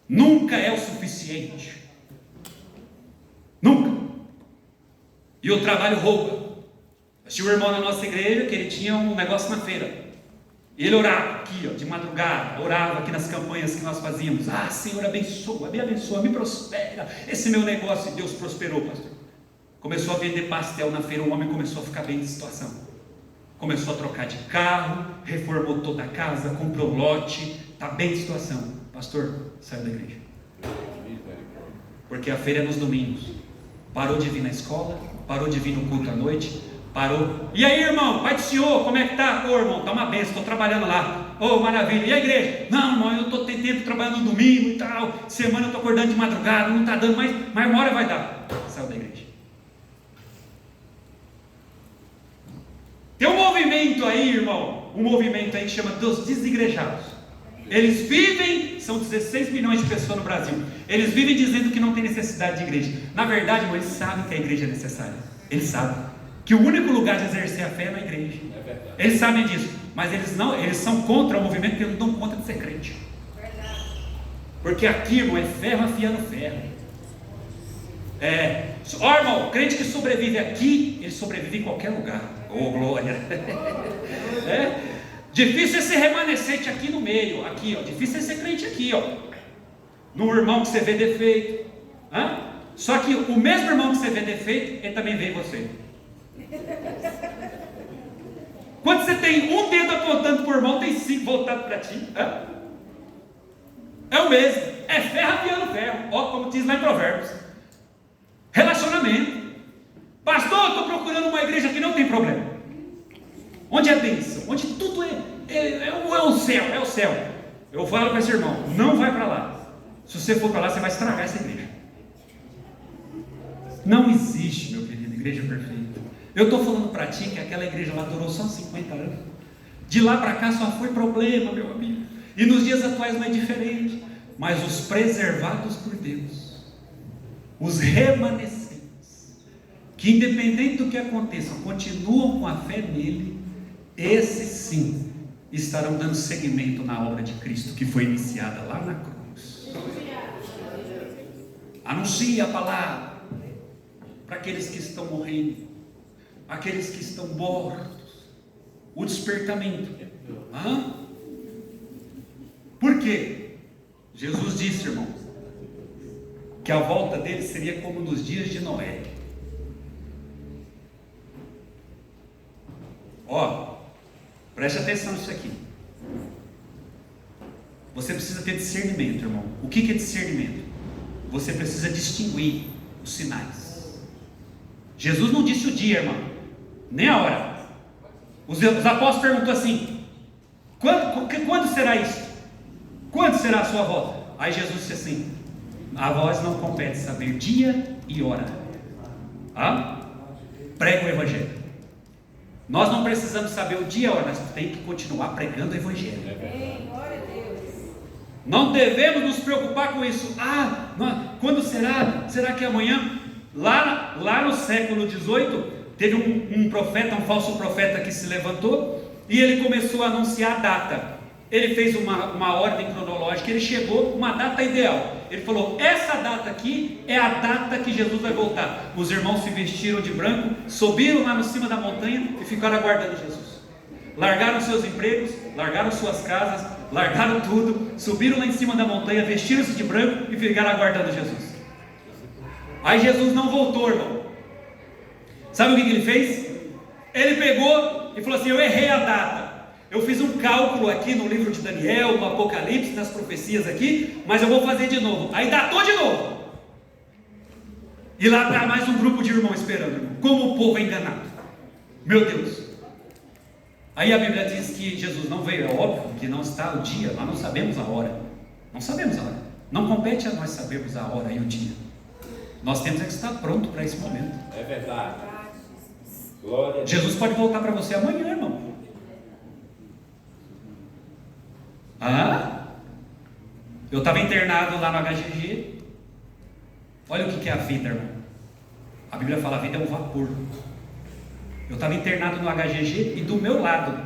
Nunca é o suficiente. Nunca. E o trabalho rouba. Eu tinha um irmão na nossa igreja que ele tinha um negócio na feira. E ele orava aqui, de madrugada, orava aqui nas campanhas que nós fazíamos. Ah, Senhor, abençoa, me abençoa, me prospera esse meu negócio. E Deus prosperou, pastor. Começou a vender pastel na feira, o homem começou a ficar bem de situação. Começou a trocar de carro, reformou toda a casa, comprou lote, está bem de situação. Pastor, saiu da igreja. Porque a feira é nos domingos. Parou de vir na escola, parou de vir no culto à noite, parou. E aí, irmão, pai do senhor, como é que tá? Ô, irmão, tá uma benção, estou trabalhando lá. Ô, maravilha. E a igreja? Não, irmão, eu estou tendo tempo trabalhando no domingo e tal. Semana eu estou acordando de madrugada, não está dando mais, mas uma hora vai dar. Saiu da igreja. Tem um movimento aí, irmão, um movimento aí que chama dos desigrejados. Eles vivem, são 16 milhões de pessoas no Brasil. Eles vivem dizendo que não tem necessidade de igreja. Na verdade, irmão, eles sabem que a igreja é necessária. Eles sabem que o único lugar de exercer a fé é na igreja. Eles sabem disso, mas eles são contra o movimento, porque eles não dão conta de ser crente. Porque aqui, irmão, é ferro afiando ferro. Irmão, o crente que sobrevive aqui, ele sobrevive em qualquer lugar. Oh, glória! Difícil é ser remanescente aqui no meio, aqui, ó. Difícil é ser crente aqui, ó. No irmão que você vê defeito. Só que o mesmo irmão que você vê defeito, ele também vê em você. Quando você tem um dedo apontando para o irmão, tem 5 voltados para ti. É o mesmo. É ferro afiando ferro. Ó, como diz lá em Provérbios. Relacionamento. Pastor, eu estou procurando uma igreja que não tem problema. Onde é bênção, onde tudo é o céu, é o céu. Eu falo para esse irmão, não vai para lá. Se você for para lá, você vai estragar essa igreja. Não existe, meu querido, igreja perfeita. Eu estou falando para ti que aquela igreja lá durou só 50 anos. De lá para cá só foi problema, meu amigo. E nos dias atuais não é diferente. Mas os preservados por Deus, os remanescentes, que independente do que aconteça, continuam com a fé nele, esses sim estarão dando seguimento na obra de Cristo que foi iniciada lá na cruz. Anuncie a palavra para aqueles que estão morrendo, aqueles que estão mortos, o despertamento. Por quê? Jesus disse, irmão, que a volta dele seria como nos dias de Noé. Preste atenção nisso aqui. Você precisa ter discernimento, irmão. O que é discernimento? Você precisa distinguir os sinais. Jesus não disse o dia, irmão, nem a hora. Os apóstolos perguntou assim: quando será isso? Quando será a sua volta? Aí Jesus disse assim: a vós não compete saber dia e hora. Prega o evangelho. Nós não precisamos saber o dia e a hora, nós temos que continuar pregando o evangelho. Não devemos nos preocupar com isso. Quando será? Será que amanhã? Lá no século XVIII, teve um profeta, um falso profeta que se levantou e ele começou a anunciar a data. Ele fez uma ordem cronológica, ele chegou com uma data ideal. Ele falou: essa data aqui é a data que Jesus vai voltar. Os irmãos se vestiram de branco, subiram lá no cima da montanha e ficaram aguardando Jesus. Largaram seus empregos, largaram suas casas, largaram tudo, subiram lá em cima da montanha, vestiram-se de branco e ficaram aguardando Jesus. Aí Jesus não voltou, irmão. Sabe o que ele fez? Ele pegou e falou assim: eu errei a data. Eu fiz um cálculo aqui no livro de Daniel, no Apocalipse, nas profecias aqui, mas eu vou fazer de novo. Aí datou de novo. E lá está mais um grupo de irmãos esperando, irmão. Como o povo é enganado. Meu Deus. Aí a Bíblia diz que Jesus não veio, é óbvio que não está o dia, nós não sabemos a hora. Não sabemos a hora. Não compete a nós sabermos a hora e o dia. Nós temos que estar pronto para esse momento. É verdade. Glória a Deus. Jesus pode voltar para você amanhã, irmão. Eu estava internado lá no HGG. Olha o que é a vida, irmão. A Bíblia fala: a vida é um vapor. Eu estava internado no HGG e do meu lado,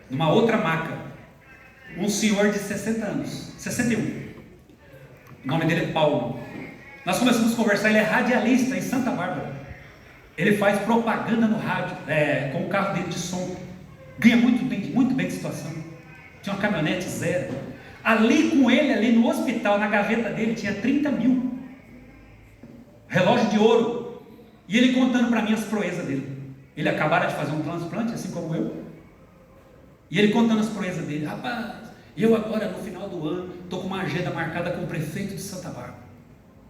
numa outra maca, um senhor de 60 anos, 61. O nome dele é Paulo. Nós começamos a conversar. Ele é radialista em Santa Bárbara. Ele faz propaganda no rádio, com o carro dele de som. Ganha muito bem de situação. Tinha uma caminhonete zero. Ali com ele, ali no hospital, na gaveta dele, tinha 30 mil. Relógio de ouro. E ele contando para mim as proezas dele. Ele acabara de fazer um transplante, assim como eu. E ele contando as proezas dele. Rapaz, eu agora no final do ano, estou com uma agenda marcada com o prefeito de Santa Bárbara.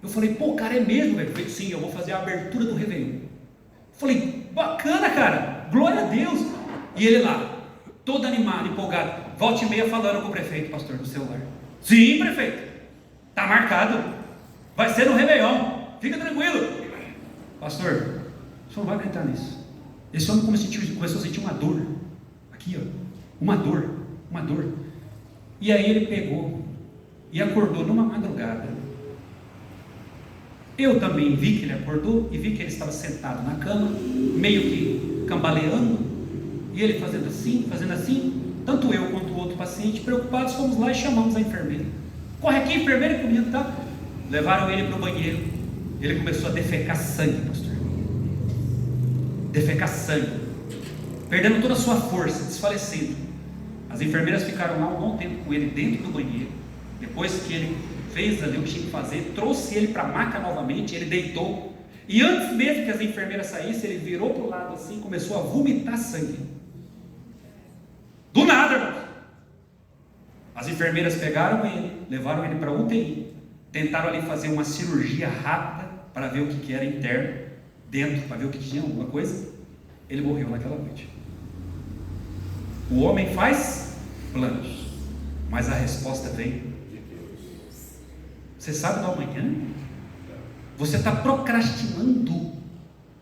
Eu falei: pô, cara, é mesmo, velho? Falei: sim, eu vou fazer a abertura do Réveillon. Falei: bacana, cara, glória a Deus. E ele lá, todo animado, empolgado, volta e meia falando com o prefeito, pastor, no celular. Sim, prefeito, está marcado, vai ser no Réveillon, fica tranquilo. Pastor, o senhor não vai acreditar nisso. Esse homem começou a sentir uma dor, aqui ó, uma dor. E aí ele pegou e acordou numa madrugada. Eu também vi que ele acordou e vi que ele estava sentado na cama, meio que cambaleando, e ele fazendo assim. Tanto eu quanto o outro paciente, preocupados, fomos lá e chamamos a enfermeira. Corre aqui, enfermeira, comigo, tá? Levaram ele para o banheiro. Ele começou a defecar sangue, pastor. Defecar sangue, perdendo toda a sua força, desfalecendo. As enfermeiras ficaram lá um bom tempo com ele dentro do banheiro. Depois que ele fez ali o que tinha que fazer, trouxe ele para a maca novamente, ele deitou. E antes mesmo que as enfermeiras saíssem, ele virou para o lado assim, começou a vomitar sangue. Do nada, irmão. As enfermeiras pegaram ele, levaram ele para a UTI, tentaram ali fazer uma cirurgia rápida para ver o que era interno, dentro, para ver o que tinha, alguma coisa. Ele morreu naquela noite. O homem faz planos, mas a resposta vem. Você sabe do amanhã? Você está procrastinando.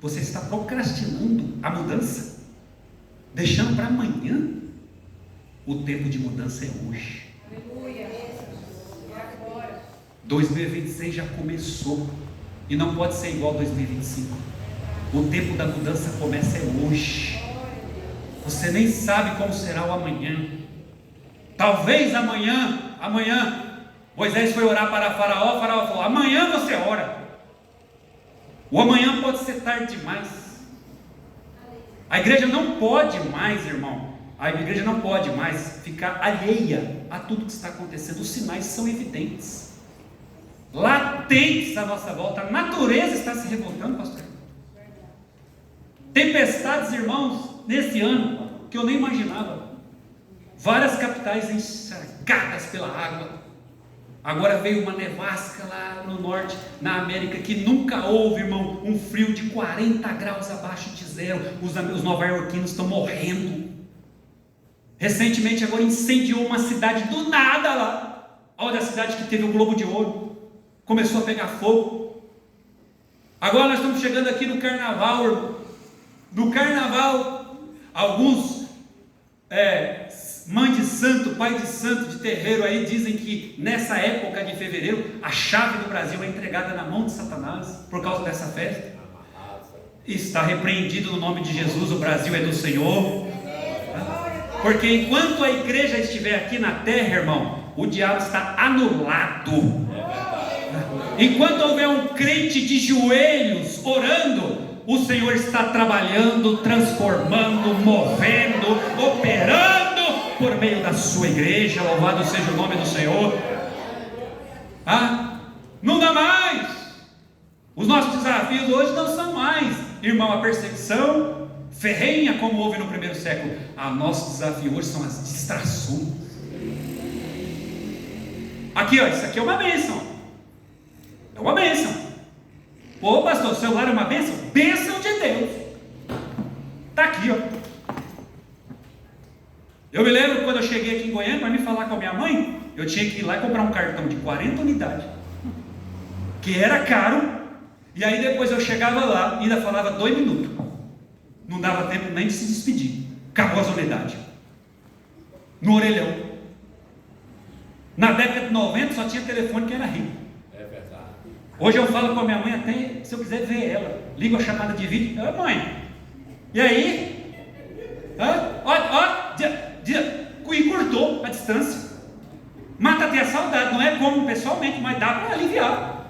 Você está procrastinando a mudança, deixando para amanhã. O tempo de mudança é hoje. Aleluia. 2026 já começou e não pode ser igual a 2025. O tempo da mudança começa hoje. Você nem sabe como será o amanhã. Talvez amanhã, Moisés foi orar para Faraó falou: amanhã você ora. O amanhã pode ser tarde demais. A igreja não pode mais, irmão. A igreja não pode mais ficar alheia a tudo que está acontecendo. Os sinais são evidentes, latentes à nossa volta. A natureza está se revoltando, pastor. Tempestades, irmãos, nesse ano que eu nem imaginava. Várias capitais encharcadas pela água. Agora veio uma nevasca lá no norte, na América, que nunca houve, irmão, um frio de 40 graus abaixo de zero. Os nova-iorquinos estão morrendo. Recentemente agora incendiou uma cidade do nada lá. Olha a cidade que teve o Globo de Ouro. Começou a pegar fogo. Agora nós estamos chegando aqui no carnaval, irmão. No carnaval, alguns mãe de santo, pai de santo de terreiro aí dizem que nessa época de fevereiro a chave do Brasil é entregada na mão de Satanás por causa dessa festa. Está repreendido no nome de Jesus. O Brasil é do Senhor. Porque enquanto a igreja estiver aqui na terra, irmão, o diabo está anulado. Enquanto houver um crente de joelhos orando, o Senhor está trabalhando, transformando, movendo, operando por meio da sua igreja. Louvado seja o nome do Senhor. Não dá mais. Os nossos desafios hoje não são mais, irmão, a perseguição ferrenha como houve no primeiro século. Nosso desafio hoje são as distrações. Aqui, ó, isso aqui é uma bênção. É uma bênção. Pô, pastor, o celular é uma bênção? Bênção de Deus. Está aqui, ó. Eu me lembro quando eu cheguei aqui em Goiânia para me falar com a minha mãe, eu tinha que ir lá e comprar um cartão de 40 unidades, que era caro, e aí depois eu chegava lá e ainda falava 2 minutos. Não dava tempo nem de se despedir. Acabou as unidades. No orelhão. Na década de 90 só tinha telefone que era rico. É verdade. Hoje eu falo com a minha mãe até se eu quiser ver ela. Ligo a chamada de vídeo. Mãe, e aí? E cortou a distância. Mata até a saudade. Não é como pessoalmente, mas dá para aliviar.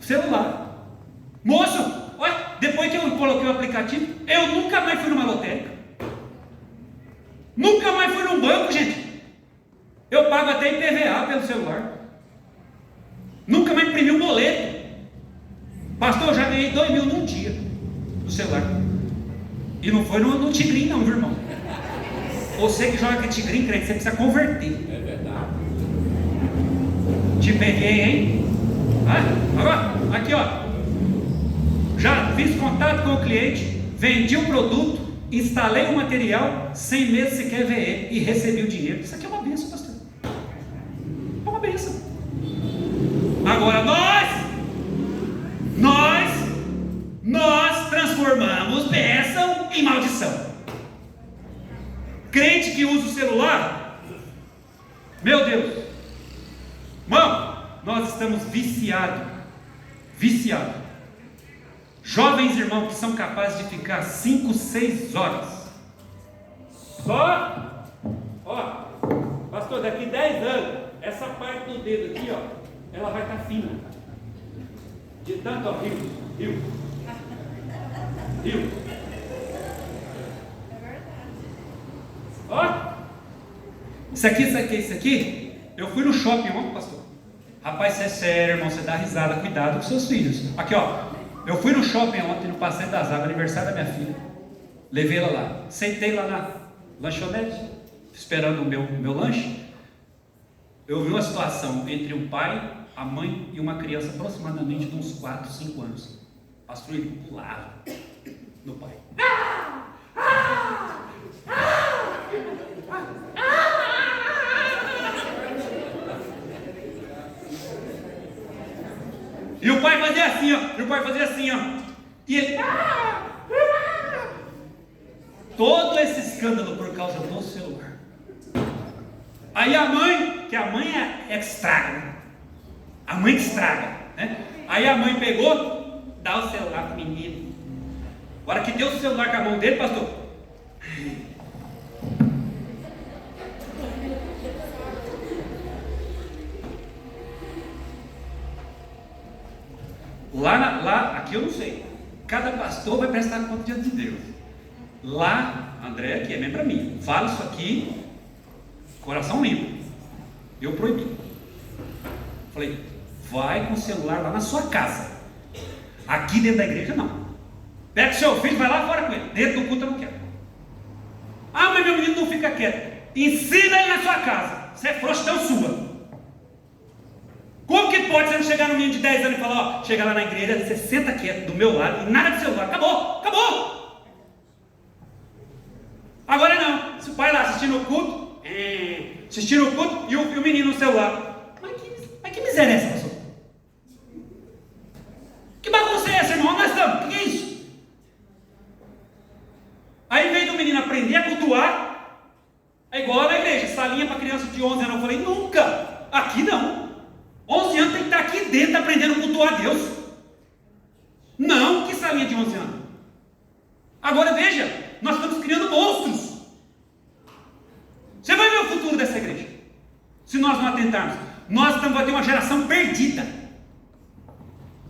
Celular. Moço, depois que eu coloquei o aplicativo, eu nunca mais fui numa lotérica. Nunca mais fui num banco, gente. Eu pago até IPVA pelo celular. Nunca mais imprimi um boleto. Pastor, eu já ganhei 2.000 num dia no celular. E não foi no Tigrinho não, viu, irmão? Você que joga Tigrinho, crente, você precisa converter. É verdade. Te peguei, hein? Agora, aqui, ó. Já fiz contato com o cliente, vendi o produto, instalei o material, sem medo sequer ver ele, e recebi o dinheiro. Isso aqui é uma bênção, pastor. É uma bênção. Agora nós transformamos bênção em maldição. Crente que usa o celular, meu Deus, irmão, nós estamos viciados. Jovens irmãos que são capazes de ficar 5, 6 horas só, pastor, daqui 10 anos, essa parte do dedo aqui, ó, ela vai estar fina, de tanto, ó, rio. Isso aqui, eu fui no shopping ontem, pastor. Rapaz, você é sério, irmão, você dá risada, cuidado com seus filhos. Aqui, ó, eu fui no shopping ontem, no Passeio das Águas, aniversário da minha filha. Levei ela lá, sentei lá na lanchonete, esperando o meu lanche. Eu vi uma situação entre um pai, a mãe e uma criança aproximadamente de uns 4, 5 anos. Pastor, ele pulava no pai. E o pai fazia assim, ó. E ele... Todo esse escândalo por causa do celular. Aí a mãe, que a mãe é que estraga, né? A mãe que estraga, né? Aí a mãe pegou, dá o celular pro menino. Agora que deu o celular com a mão dele, pastor. Lá, aqui eu não sei. Cada pastor vai prestar conta diante de Deus. Lá, André, aqui é mesmo para mim. Fala isso aqui, coração limpo. Eu proibi. Falei, vai com o celular lá na sua casa. Aqui dentro da igreja não. Pega o seu filho, vai lá fora com ele. Dentro do culto eu não quero. Ah, mas meu menino não fica quieto. Ensina ele na sua casa. Isso é frouxidão sua. Como que pode você não chegar no menino de 10 anos e falar, ó, chega lá na igreja, você senta quieto do meu lado e nada de celular. Acabou. Agora não. Se o pai lá assistindo o culto, e o menino no celular. Mas que miséria é essa, pastor? Que bagunça é essa, irmão? Onde nós estamos? O que é isso? Aí, em vez do menino aprender a cultuar, é igual na igreja, salinha para criança de 11 anos. Eu falei, nunca, aqui não. 11 anos tem que estar aqui dentro aprendendo a cultuar a Deus. Não, que salinha de 11 anos. Agora veja, nós estamos criando monstros. Você vai ver o futuro dessa igreja. Se nós não atentarmos, nós vamos ter uma geração perdida.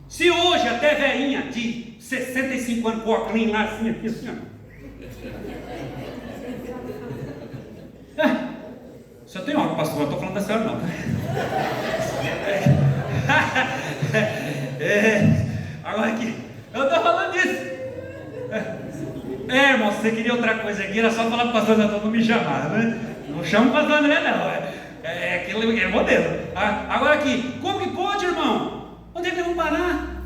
Se hoje até velhinha de 65 anos, com o óculos lá assim, aqui assim, ó. Só tem óculos, pastor, não estou falando da senhora não. Agora aqui, eu estou falando disso. Irmão, se você queria outra coisa aqui, era só falar para o pastor Antônio não me chamar, né? Não chama o pastor André, não. Aquele é modelo. Agora aqui, como que pode, irmão? Onde é que vamos parar?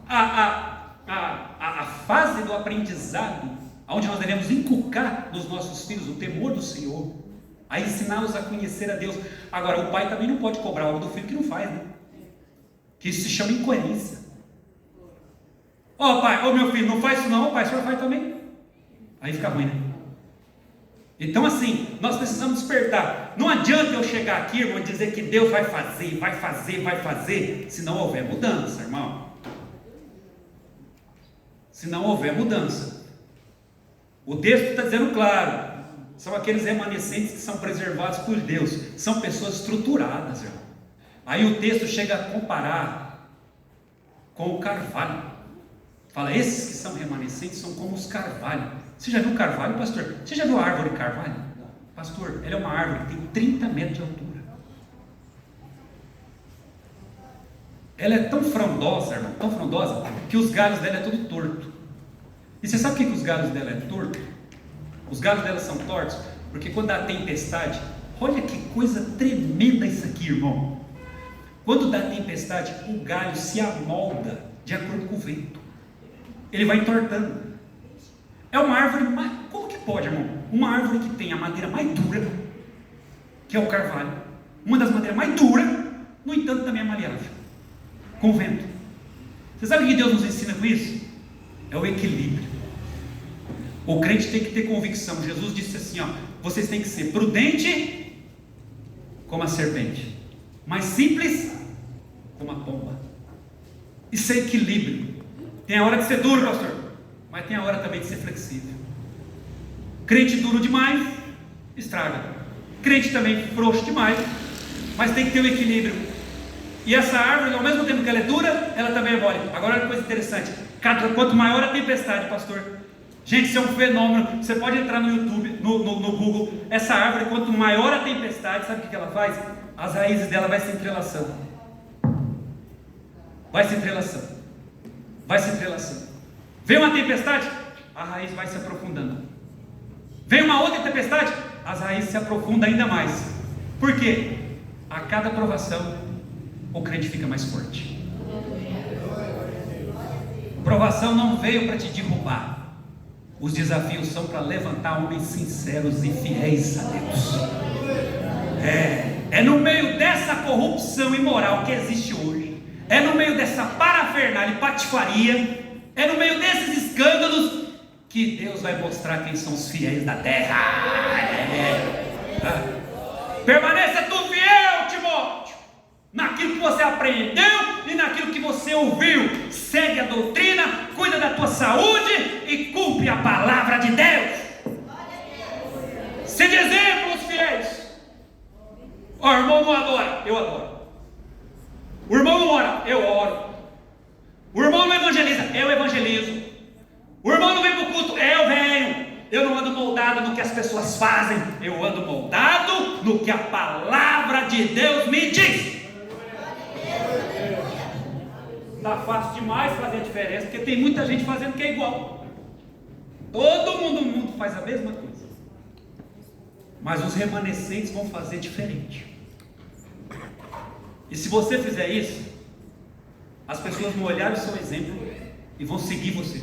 A fase do aprendizado, onde nós devemos inculcar nos nossos filhos o temor do Senhor, a ensiná-los a conhecer a Deus. Agora, o pai também não pode cobrar algo do filho que não faz, né? Que isso se chama incoerência. Pai, meu filho, não faz isso não, pai, o senhor faz também. Aí fica ruim, né? Então assim, nós precisamos despertar. Não adianta eu chegar aqui, irmão, e dizer que Deus vai fazer, se não houver mudança, irmão. Se não houver mudança. O texto está dizendo claro, são aqueles remanescentes que são preservados por Deus, são pessoas estruturadas, irmão. Aí o texto chega a comparar com o carvalho. Fala, esses que são remanescentes são como os carvalhos. Você já viu carvalho, pastor? Você já viu a árvore carvalho? Pastor, ela é uma árvore que tem 30 metros de altura. Ela é tão frondosa, irmão, tão frondosa, que os galhos dela é tudo torto. E você sabe por que os galhos dela é torto? Os galhos dela são tortos, porque quando dá tempestade, olha que coisa tremenda isso aqui, irmão. Quando dá tempestade, o galho se amolda de acordo com o vento. Ele vai entortando. É uma árvore, como que pode, irmão? Uma árvore que tem a madeira mais dura, que é o carvalho, uma das madeiras mais duras, no entanto também é maleável, com o vento. Você sabe o que Deus nos ensina com isso? É o equilíbrio. O crente tem que ter convicção. Jesus disse assim, vocês têm que ser prudente como a serpente, mas simples como a pomba. Isso é equilíbrio. Tem a hora de ser duro, pastor, mas tem a hora também de ser flexível. Crente duro demais, estraga. Crente também frouxo demais, mas tem que ter um equilíbrio. E essa árvore, ao mesmo tempo que ela é dura, ela também é mole. Agora olha que coisa interessante, quanto maior a tempestade, pastor, gente, isso é um fenômeno. Você pode entrar no YouTube, no Google. Essa árvore, quanto maior a tempestade, sabe o que ela faz? As raízes dela vai se entrelaçando. Vai se entrelaçando. Vem uma tempestade, a raiz vai se aprofundando. Vem uma outra tempestade, as raízes se aprofundam ainda mais. Por quê? A cada provação, o crente fica mais forte. Provação não veio para te derrubar. Os desafios são para levantar homens sinceros e fiéis a Deus. É no meio dessa corrupção imoral que existe hoje, é no meio dessa parafernália e patifaria, é no meio desses escândalos que Deus vai mostrar quem são os fiéis da terra. Permaneça tu fiel, Timóteo, naquilo que você aprendeu e naquilo que você ouviu. Segue a doutrina, cuida da tua saúde e cumpre a palavra de Deus. Seja exemplo, os fiéis. O irmão não adora, eu adoro. O irmão não ora, eu oro. O irmão não evangeliza, eu evangelizo. O irmão não vem para o culto, eu venho. Eu não ando moldado no que as pessoas fazem, eu ando moldado no que a palavra de Deus me diz. Não está fácil demais fazer a diferença, porque tem muita gente fazendo que é igual. Todo mundo no mundo faz a mesma coisa, mas os remanescentes vão fazer diferente. E se você fizer isso, as pessoas vão olhar o seu exemplo e vão seguir você.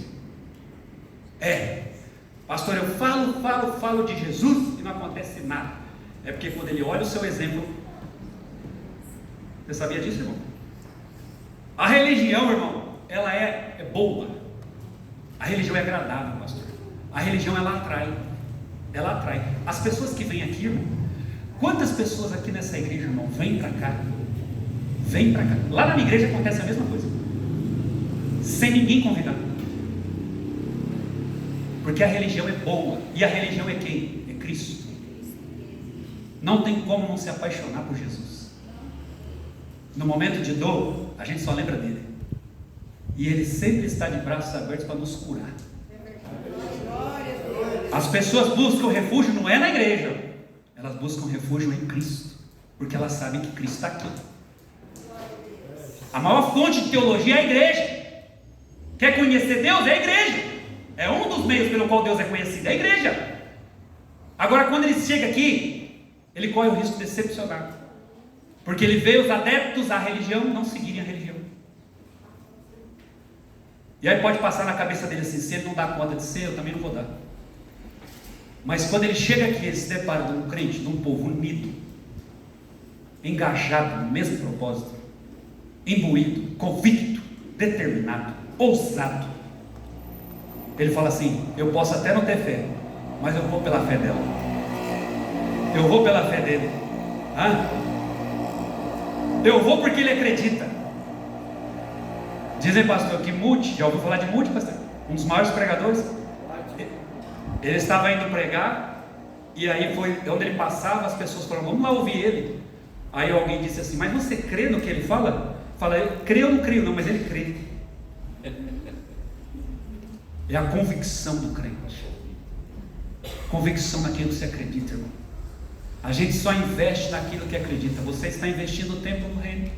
Pastor, eu falo de Jesus e não acontece nada. É porque quando ele olha o seu exemplo, você sabia disso, irmão? A religião, irmão, ela é boa. A religião é agradável, pastor. A religião, ela atrai. As pessoas que vêm aqui, irmão, quantas pessoas aqui nessa igreja, irmão, vêm para cá? Lá na minha igreja acontece a mesma coisa, sem ninguém convidar. Porque a religião é boa. E a religião é quem? É Cristo. Não tem como não se apaixonar por Jesus. No momento de dor, a gente só lembra dele. E ele sempre está de braços abertos para nos curar. As pessoas buscam refúgio não é na igreja, elas buscam refúgio em Cristo, porque elas sabem que Cristo está aqui. A maior fonte de teologia é a igreja. Quer conhecer Deus? É a igreja. É um dos meios pelo qual Deus é conhecido, é a igreja. Agora, quando ele chega aqui, ele corre o risco de decepcionar, porque ele vê os adeptos à religião não seguirem a religião. E aí pode passar na cabeça dele assim: se ele não dá conta de ser, eu também não vou dar. Mas quando ele chega aqui, ele se depara de um crente, de um povo unido, engajado no mesmo propósito, imbuído, convicto, determinado, ousado, ele fala assim: eu posso até não ter fé, mas eu vou pela fé dela, eu vou pela fé dele, eu vou porque ele acredita. Dizem, pastor, que Moody, já ouviu falar de Moody, pastor? Um dos maiores pregadores. Ele estava indo pregar, e aí foi onde ele passava, as pessoas falaram: vamos lá ouvir ele. Aí alguém disse assim: mas você crê no que ele fala? Fala: eu creio ou não creio? Não, mas ele crê. É a convicção do crente. Convicção naquilo que você acredita, irmão. A gente só investe naquilo que acredita. Você está investindo tempo no reino.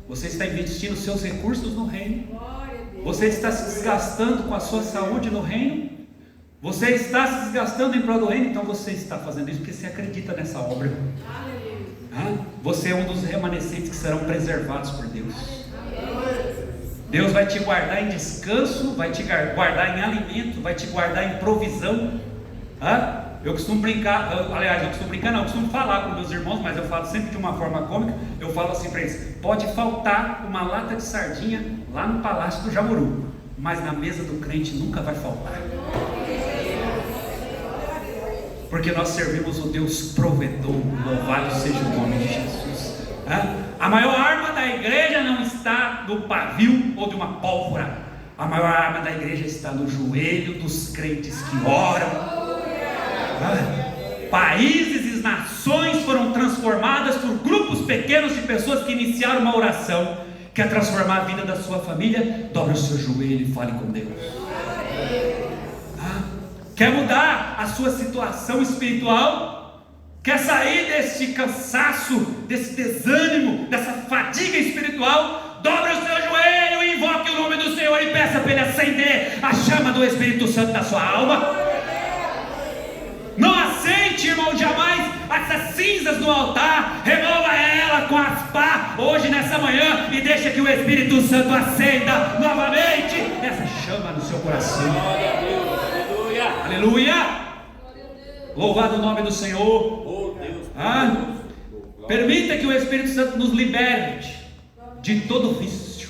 Você está investindo seus recursos no reino. Você está se desgastando com a sua saúde no reino. Você está se desgastando em prol do reino. Então você está fazendo isso porque você acredita nessa obra. Você é um dos remanescentes que serão preservados por Deus. Deus vai te guardar em descanso, vai te guardar em alimento, vai te guardar em provisão. Eu costumo brincar, eu costumo falar com meus irmãos, mas eu falo sempre de uma forma cômica. Eu falo assim para eles: pode faltar uma lata de sardinha lá no Palácio do Jamuru, mas na mesa do crente nunca vai faltar, porque nós servimos o Deus provedor. Louvado seja o nome de Jesus. A maior arma da igreja não está no pavio ou de uma pólvora. A maior arma da igreja está no joelho dos crentes que oram. Países e nações foram transformadas por grupos pequenos de pessoas que iniciaram uma oração. Quer transformar a vida da sua família? Dobre o seu joelho e fale com Deus. Quer mudar a sua situação espiritual? Quer sair desse cansaço, desse desânimo, dessa fadiga espiritual? Dobre o seu joelho e invoque o nome do Senhor e peça para Ele acender a chama do Espírito Santo na sua alma. Não aceite, irmão, jamais essas cinzas no altar. Remova ela com as pá hoje, nessa manhã, e deixa que o Espírito Santo acenda novamente essa chama no seu coração. Aleluia, aleluia. Louvado o nome do Senhor. Permita que o Espírito Santo nos liberte de todo vício,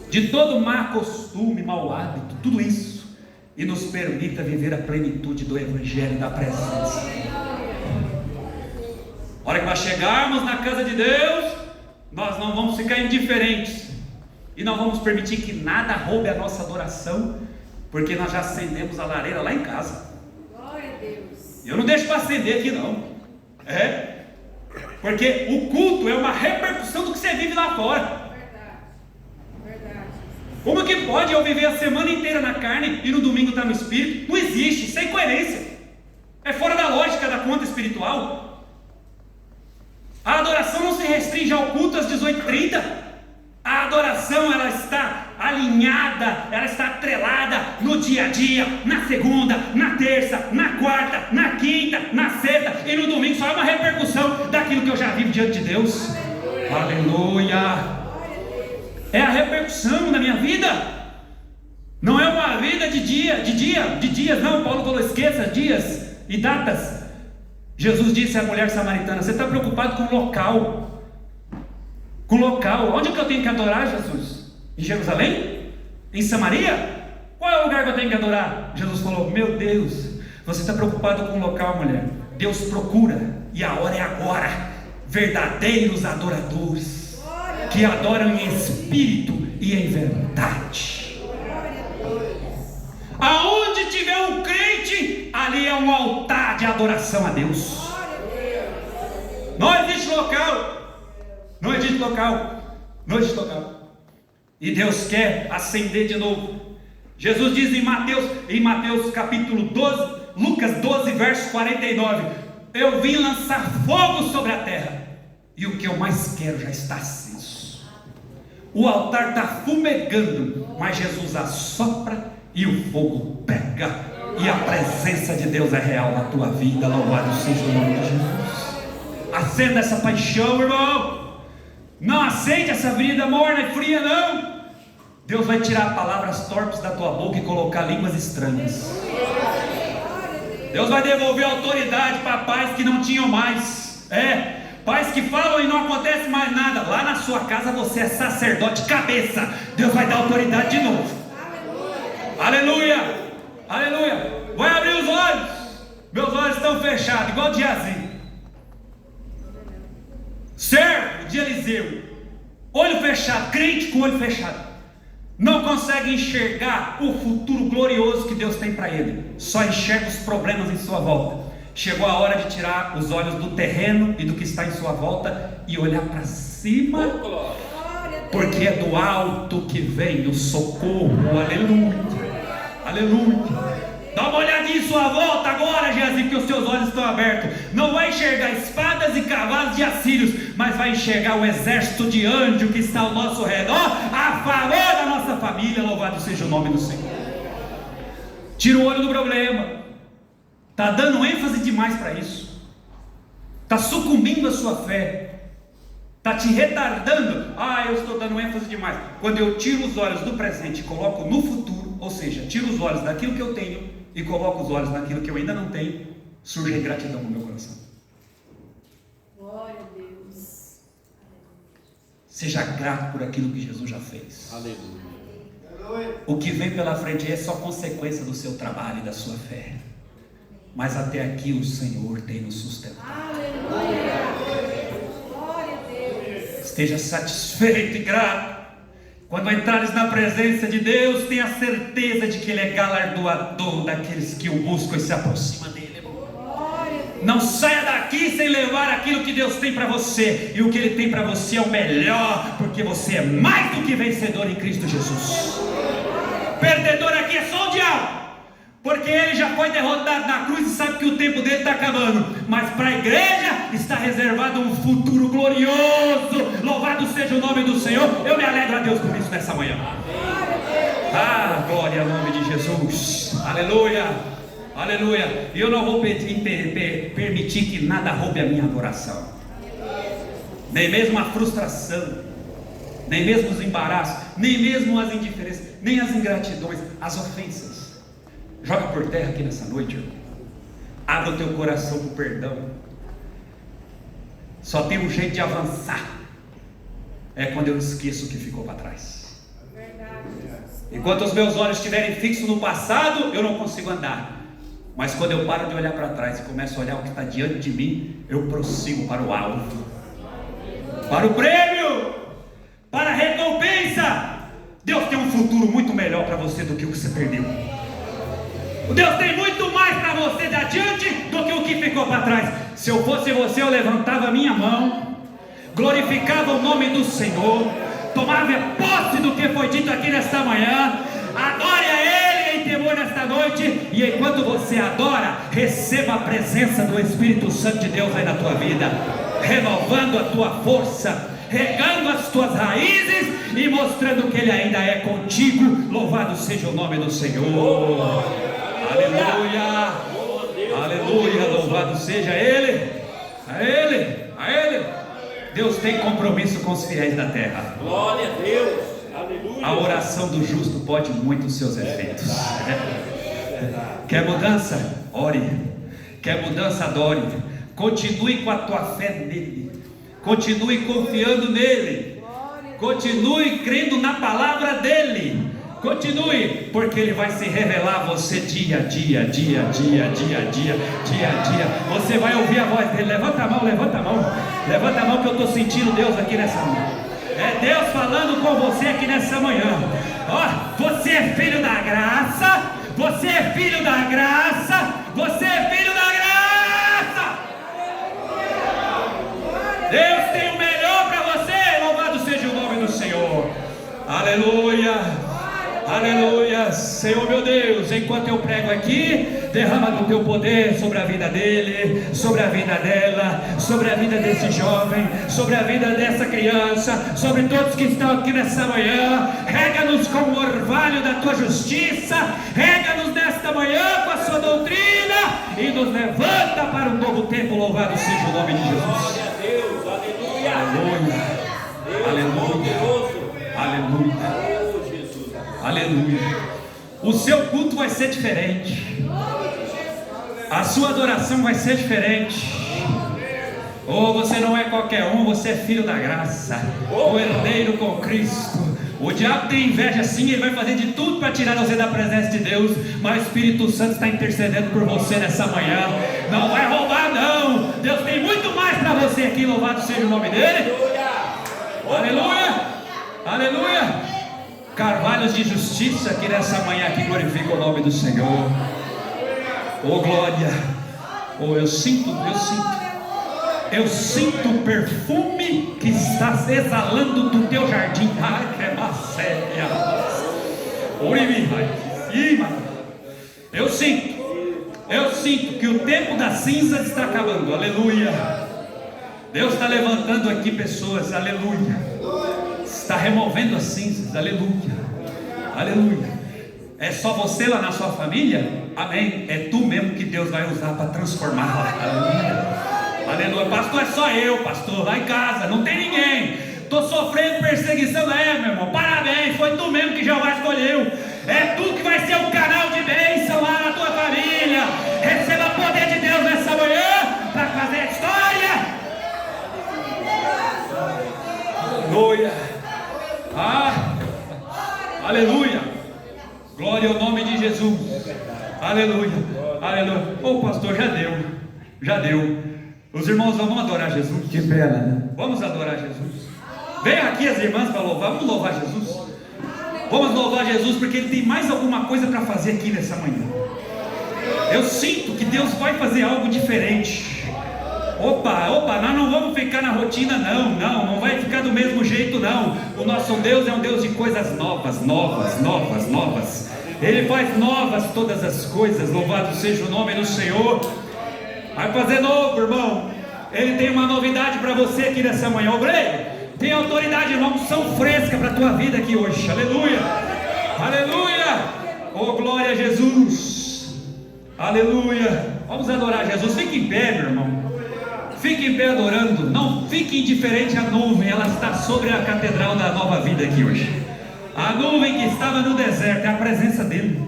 de todo má costume, mau hábito, tudo isso, e nos permita viver a plenitude do Evangelho da presença. A hora que nós chegarmos na casa de Deus, nós não vamos ficar indiferentes, e não vamos permitir que nada roube a nossa adoração, porque nós já acendemos a lareira lá em casa. Glória a Deus. Eu não deixo para acender aqui não, porque o culto é uma repercussão do que você vive lá fora. Verdade. Como que pode eu viver a semana inteira na carne e no domingo estar no espírito? Não existe, isso é incoerência, é fora da lógica da conta espiritual. A adoração não se restringe ao culto às 18h30. A adoração, ela está alinhada, ela está atrelada no dia a dia, na segunda, na terça, na quarta, na quinta, na sexta e no domingo. Só é uma repercussão daquilo que eu já vivo diante de Deus. Aleluia! É a repercussão da minha vida. Não é uma vida de dias, não. Paulo falou, esqueça dias e datas. Jesus disse à mulher samaritana: você está preocupado com o local. Com o local. Onde que eu tenho que adorar, Jesus? Em Jerusalém? Em Samaria? Qual é o lugar que eu tenho que adorar? Jesus falou: meu Deus, você está preocupado com o local, mulher. Deus procura, e a hora é agora, verdadeiros adoradores, que adoram em espírito e em verdade. Aonde tiver um crente, ali é um altar de adoração a Deus. Não existe local. Não existe local. Não existe local. E Deus quer acender de novo. Jesus diz em Mateus capítulo 12, Lucas 12, verso 49: eu vim lançar fogo sobre a terra, e o que eu mais quero já está aceso. O altar está fumegando, mas Jesus assopra e o fogo pega, e a presença de Deus é real na tua vida. Louvado seja o nome de Jesus. Acenda essa paixão, irmão. Não aceite essa vida morna e fria, não. Deus vai tirar palavras torpes da tua boca e colocar línguas estranhas. Deus vai devolver a autoridade para pais que não tinham mais. Pais que falam e não acontece mais nada. Lá na sua casa você é sacerdote cabeça. Deus vai dar autoridade de novo. Aleluia, aleluia. Vai abrir os olhos. Meus olhos estão fechados, igual de Geazi, servo de Eliseu, olho fechado, crente com olho fechado, não consegue enxergar o futuro glorioso que Deus tem para ele, só enxerga os problemas em sua volta. Chegou a hora de tirar os olhos do terreno e do que está em sua volta e olhar para cima, porque é do alto que vem o socorro. Aleluia, aleluia. Dá uma olhadinha em sua volta agora, Geazi, porque os seus olhos estão abertos. Não vai enxergar espadas e cavalos de assírios, mas vai enxergar o exército de anjo que está ao nosso redor, a favor da nossa família. Louvado seja o nome do Senhor. Tira o olho do problema. Está dando ênfase demais para isso. Está sucumbindo a sua fé. Está te retardando. Eu estou dando ênfase demais. Quando eu tiro os olhos do presente e coloco no futuro, ou seja, tiro os olhos daquilo que eu tenho e coloco os olhos naquilo que eu ainda não tenho, surge ingratidão no meu coração. Glória a Deus. Seja grato por aquilo que Jesus já fez. Aleluia. O que vem pela frente é só consequência do seu trabalho e da sua fé. Mas até aqui o Senhor tem nos sustentado. Aleluia. Glória a Deus. Esteja satisfeito e grato. Quando entrares na presença de Deus, tenha certeza de que Ele é galardoador daqueles que o buscam e se aproximam dEle. Não saia daqui sem levar aquilo que Deus tem para você. E o que Ele tem para você é o melhor, porque você é mais do que vencedor em Cristo Jesus. Perdedor aqui é só o diabo, porque ele já foi derrotado na cruz e sabe que o tempo dele está acabando. Mas para a igreja está reservado um futuro glorioso. Louvado seja o nome do Senhor. Eu me alegro a Deus por isso nessa manhã. Glória ao nome de Jesus. Aleluia, aleluia. E eu não vou permitir que nada roube a minha adoração, nem mesmo a frustração, nem mesmo os embaraços, nem mesmo as indiferenças, nem as ingratidões, as ofensas. Joga por terra aqui nessa noite, irmão. Abra o teu coração para o perdão. Só tem um jeito de avançar, é quando eu esqueço o que ficou para trás. Verdade. Enquanto os meus olhos estiverem fixos no passado, eu não consigo andar. Mas quando eu paro de olhar para trás e começo a olhar o que está diante de mim, eu prossigo para o alvo, para o prêmio, para a recompensa. Deus tem um futuro muito melhor para você do que o que você perdeu. Deus tem muito mais para você de adiante do que o que ficou para trás. Se eu fosse você, eu levantava a minha mão, glorificava o nome do Senhor, tomava posse do que foi dito aqui nesta manhã, adore a Ele em temor nesta noite, e enquanto você adora, receba a presença do Espírito Santo de Deus aí na tua vida, renovando a tua força, regando as tuas raízes e mostrando que Ele ainda é contigo. Louvado seja o nome do Senhor. Aleluia, aleluia, louvado seja Ele, a Ele, a Ele. Deus tem compromisso com os fiéis da terra. Glória a Deus, aleluia. A oração do justo pode muito os seus efeitos. Quer mudança? Ore. Quer mudança? Adore. Continue com a tua fé nele. Continue confiando nele. Continue crendo na palavra dele. Continue, porque Ele vai se revelar a você dia a dia, dia a dia, dia a dia, dia a dia. Você vai ouvir a voz dele. Levanta a mão, levanta a mão. Levanta a mão que eu estou sentindo Deus aqui nessa manhã. É Deus falando com você aqui nessa manhã. Ó, você é filho da graça. Você é filho da graça. Você é filho da graça. Deus tem o melhor para você. Louvado seja o nome do Senhor. Aleluia. Aleluia, Senhor meu Deus, enquanto eu prego aqui, derrama do teu poder sobre a vida dele, sobre a vida dela, sobre a vida desse jovem, sobre a vida dessa criança, sobre todos que estão aqui nessa manhã. Rega-nos com o orvalho da tua justiça, rega-nos nesta manhã com a sua doutrina e nos levanta para um novo tempo. Louvado seja o nome de Jesus. Glória a Deus, aleluia. Aleluia, aleluia, aleluia. Aleluia. O seu culto vai ser diferente. A sua adoração vai ser diferente. Oh, você não é qualquer um, você é filho da graça, o herdeiro com Cristo. O diabo tem inveja sim, ele vai fazer de tudo para tirar você da presença de Deus, mas o Espírito Santo está intercedendo por você nessa manhã. Não vai roubar não. Deus tem muito mais para você aqui. Louvado seja o nome dele. Aleluia. Aleluia. Carvalhos de justiça aqui nessa manhã que glorifica o nome do Senhor. Oh glória. Oh, eu sinto o perfume que está exalando do teu jardim. Ai, que macéria. Eu sinto que o tempo das cinzas está acabando. Aleluia. Deus está levantando aqui pessoas. Aleluia. Está removendo as cinzas, aleluia, aleluia. É só você lá na sua família? Amém. É tu mesmo que Deus vai usar para transformar. Aleluia, aleluia. Pastor, é só eu, pastor, lá em casa, não tem ninguém. Estou sofrendo perseguição. É, meu irmão, parabéns, foi tu mesmo que Jeová escolheu. É tu que vai ser um canal de bênção lá na tua família. Receba o poder de Deus nessa manhã para fazer a história. Aleluia. Aleluia, glória ao nome de Jesus. Aleluia, aleluia. Ô pastor, já deu. Os irmãos vamos adorar Jesus. Que pena, né? Vamos adorar Jesus. Vem aqui as irmãs para louvar. Vamos louvar Jesus. Vamos louvar Jesus porque Ele tem mais alguma coisa para fazer aqui nessa manhã. Eu sinto que Deus vai fazer algo diferente. Opa, nós não vamos ficar na rotina não vai ficar do mesmo jeito não. O nosso Deus é um Deus de coisas novas. Ele faz novas todas as coisas. Louvado seja o nome do Senhor. Vai fazer novo, irmão. Ele tem uma novidade para você aqui nessa manhã. Obreiro, tem autoridade, irmão, unção fresca para a tua vida aqui hoje. Aleluia, aleluia. Oh, glória a Jesus. Aleluia. Vamos adorar Jesus. Fique em pé, meu irmão. Fique em pé adorando. Não fique indiferente à nuvem. Ela está sobre a catedral da nova vida aqui hoje. A nuvem que estava no deserto é a presença dele.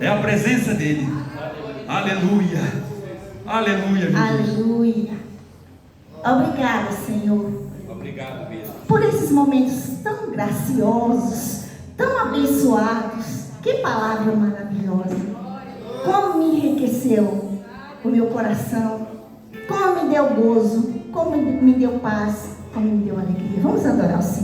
É a presença dele. Aleluia. Aleluia, Jesus. Aleluia. Obrigada, Senhor. Obrigado mesmo. Por esses momentos tão graciosos, tão abençoados. Que palavra maravilhosa. Como me enriqueceu o meu coração. Como me deu gozo. Como me deu paz. Como me deu alegria. Vamos adorar o Senhor.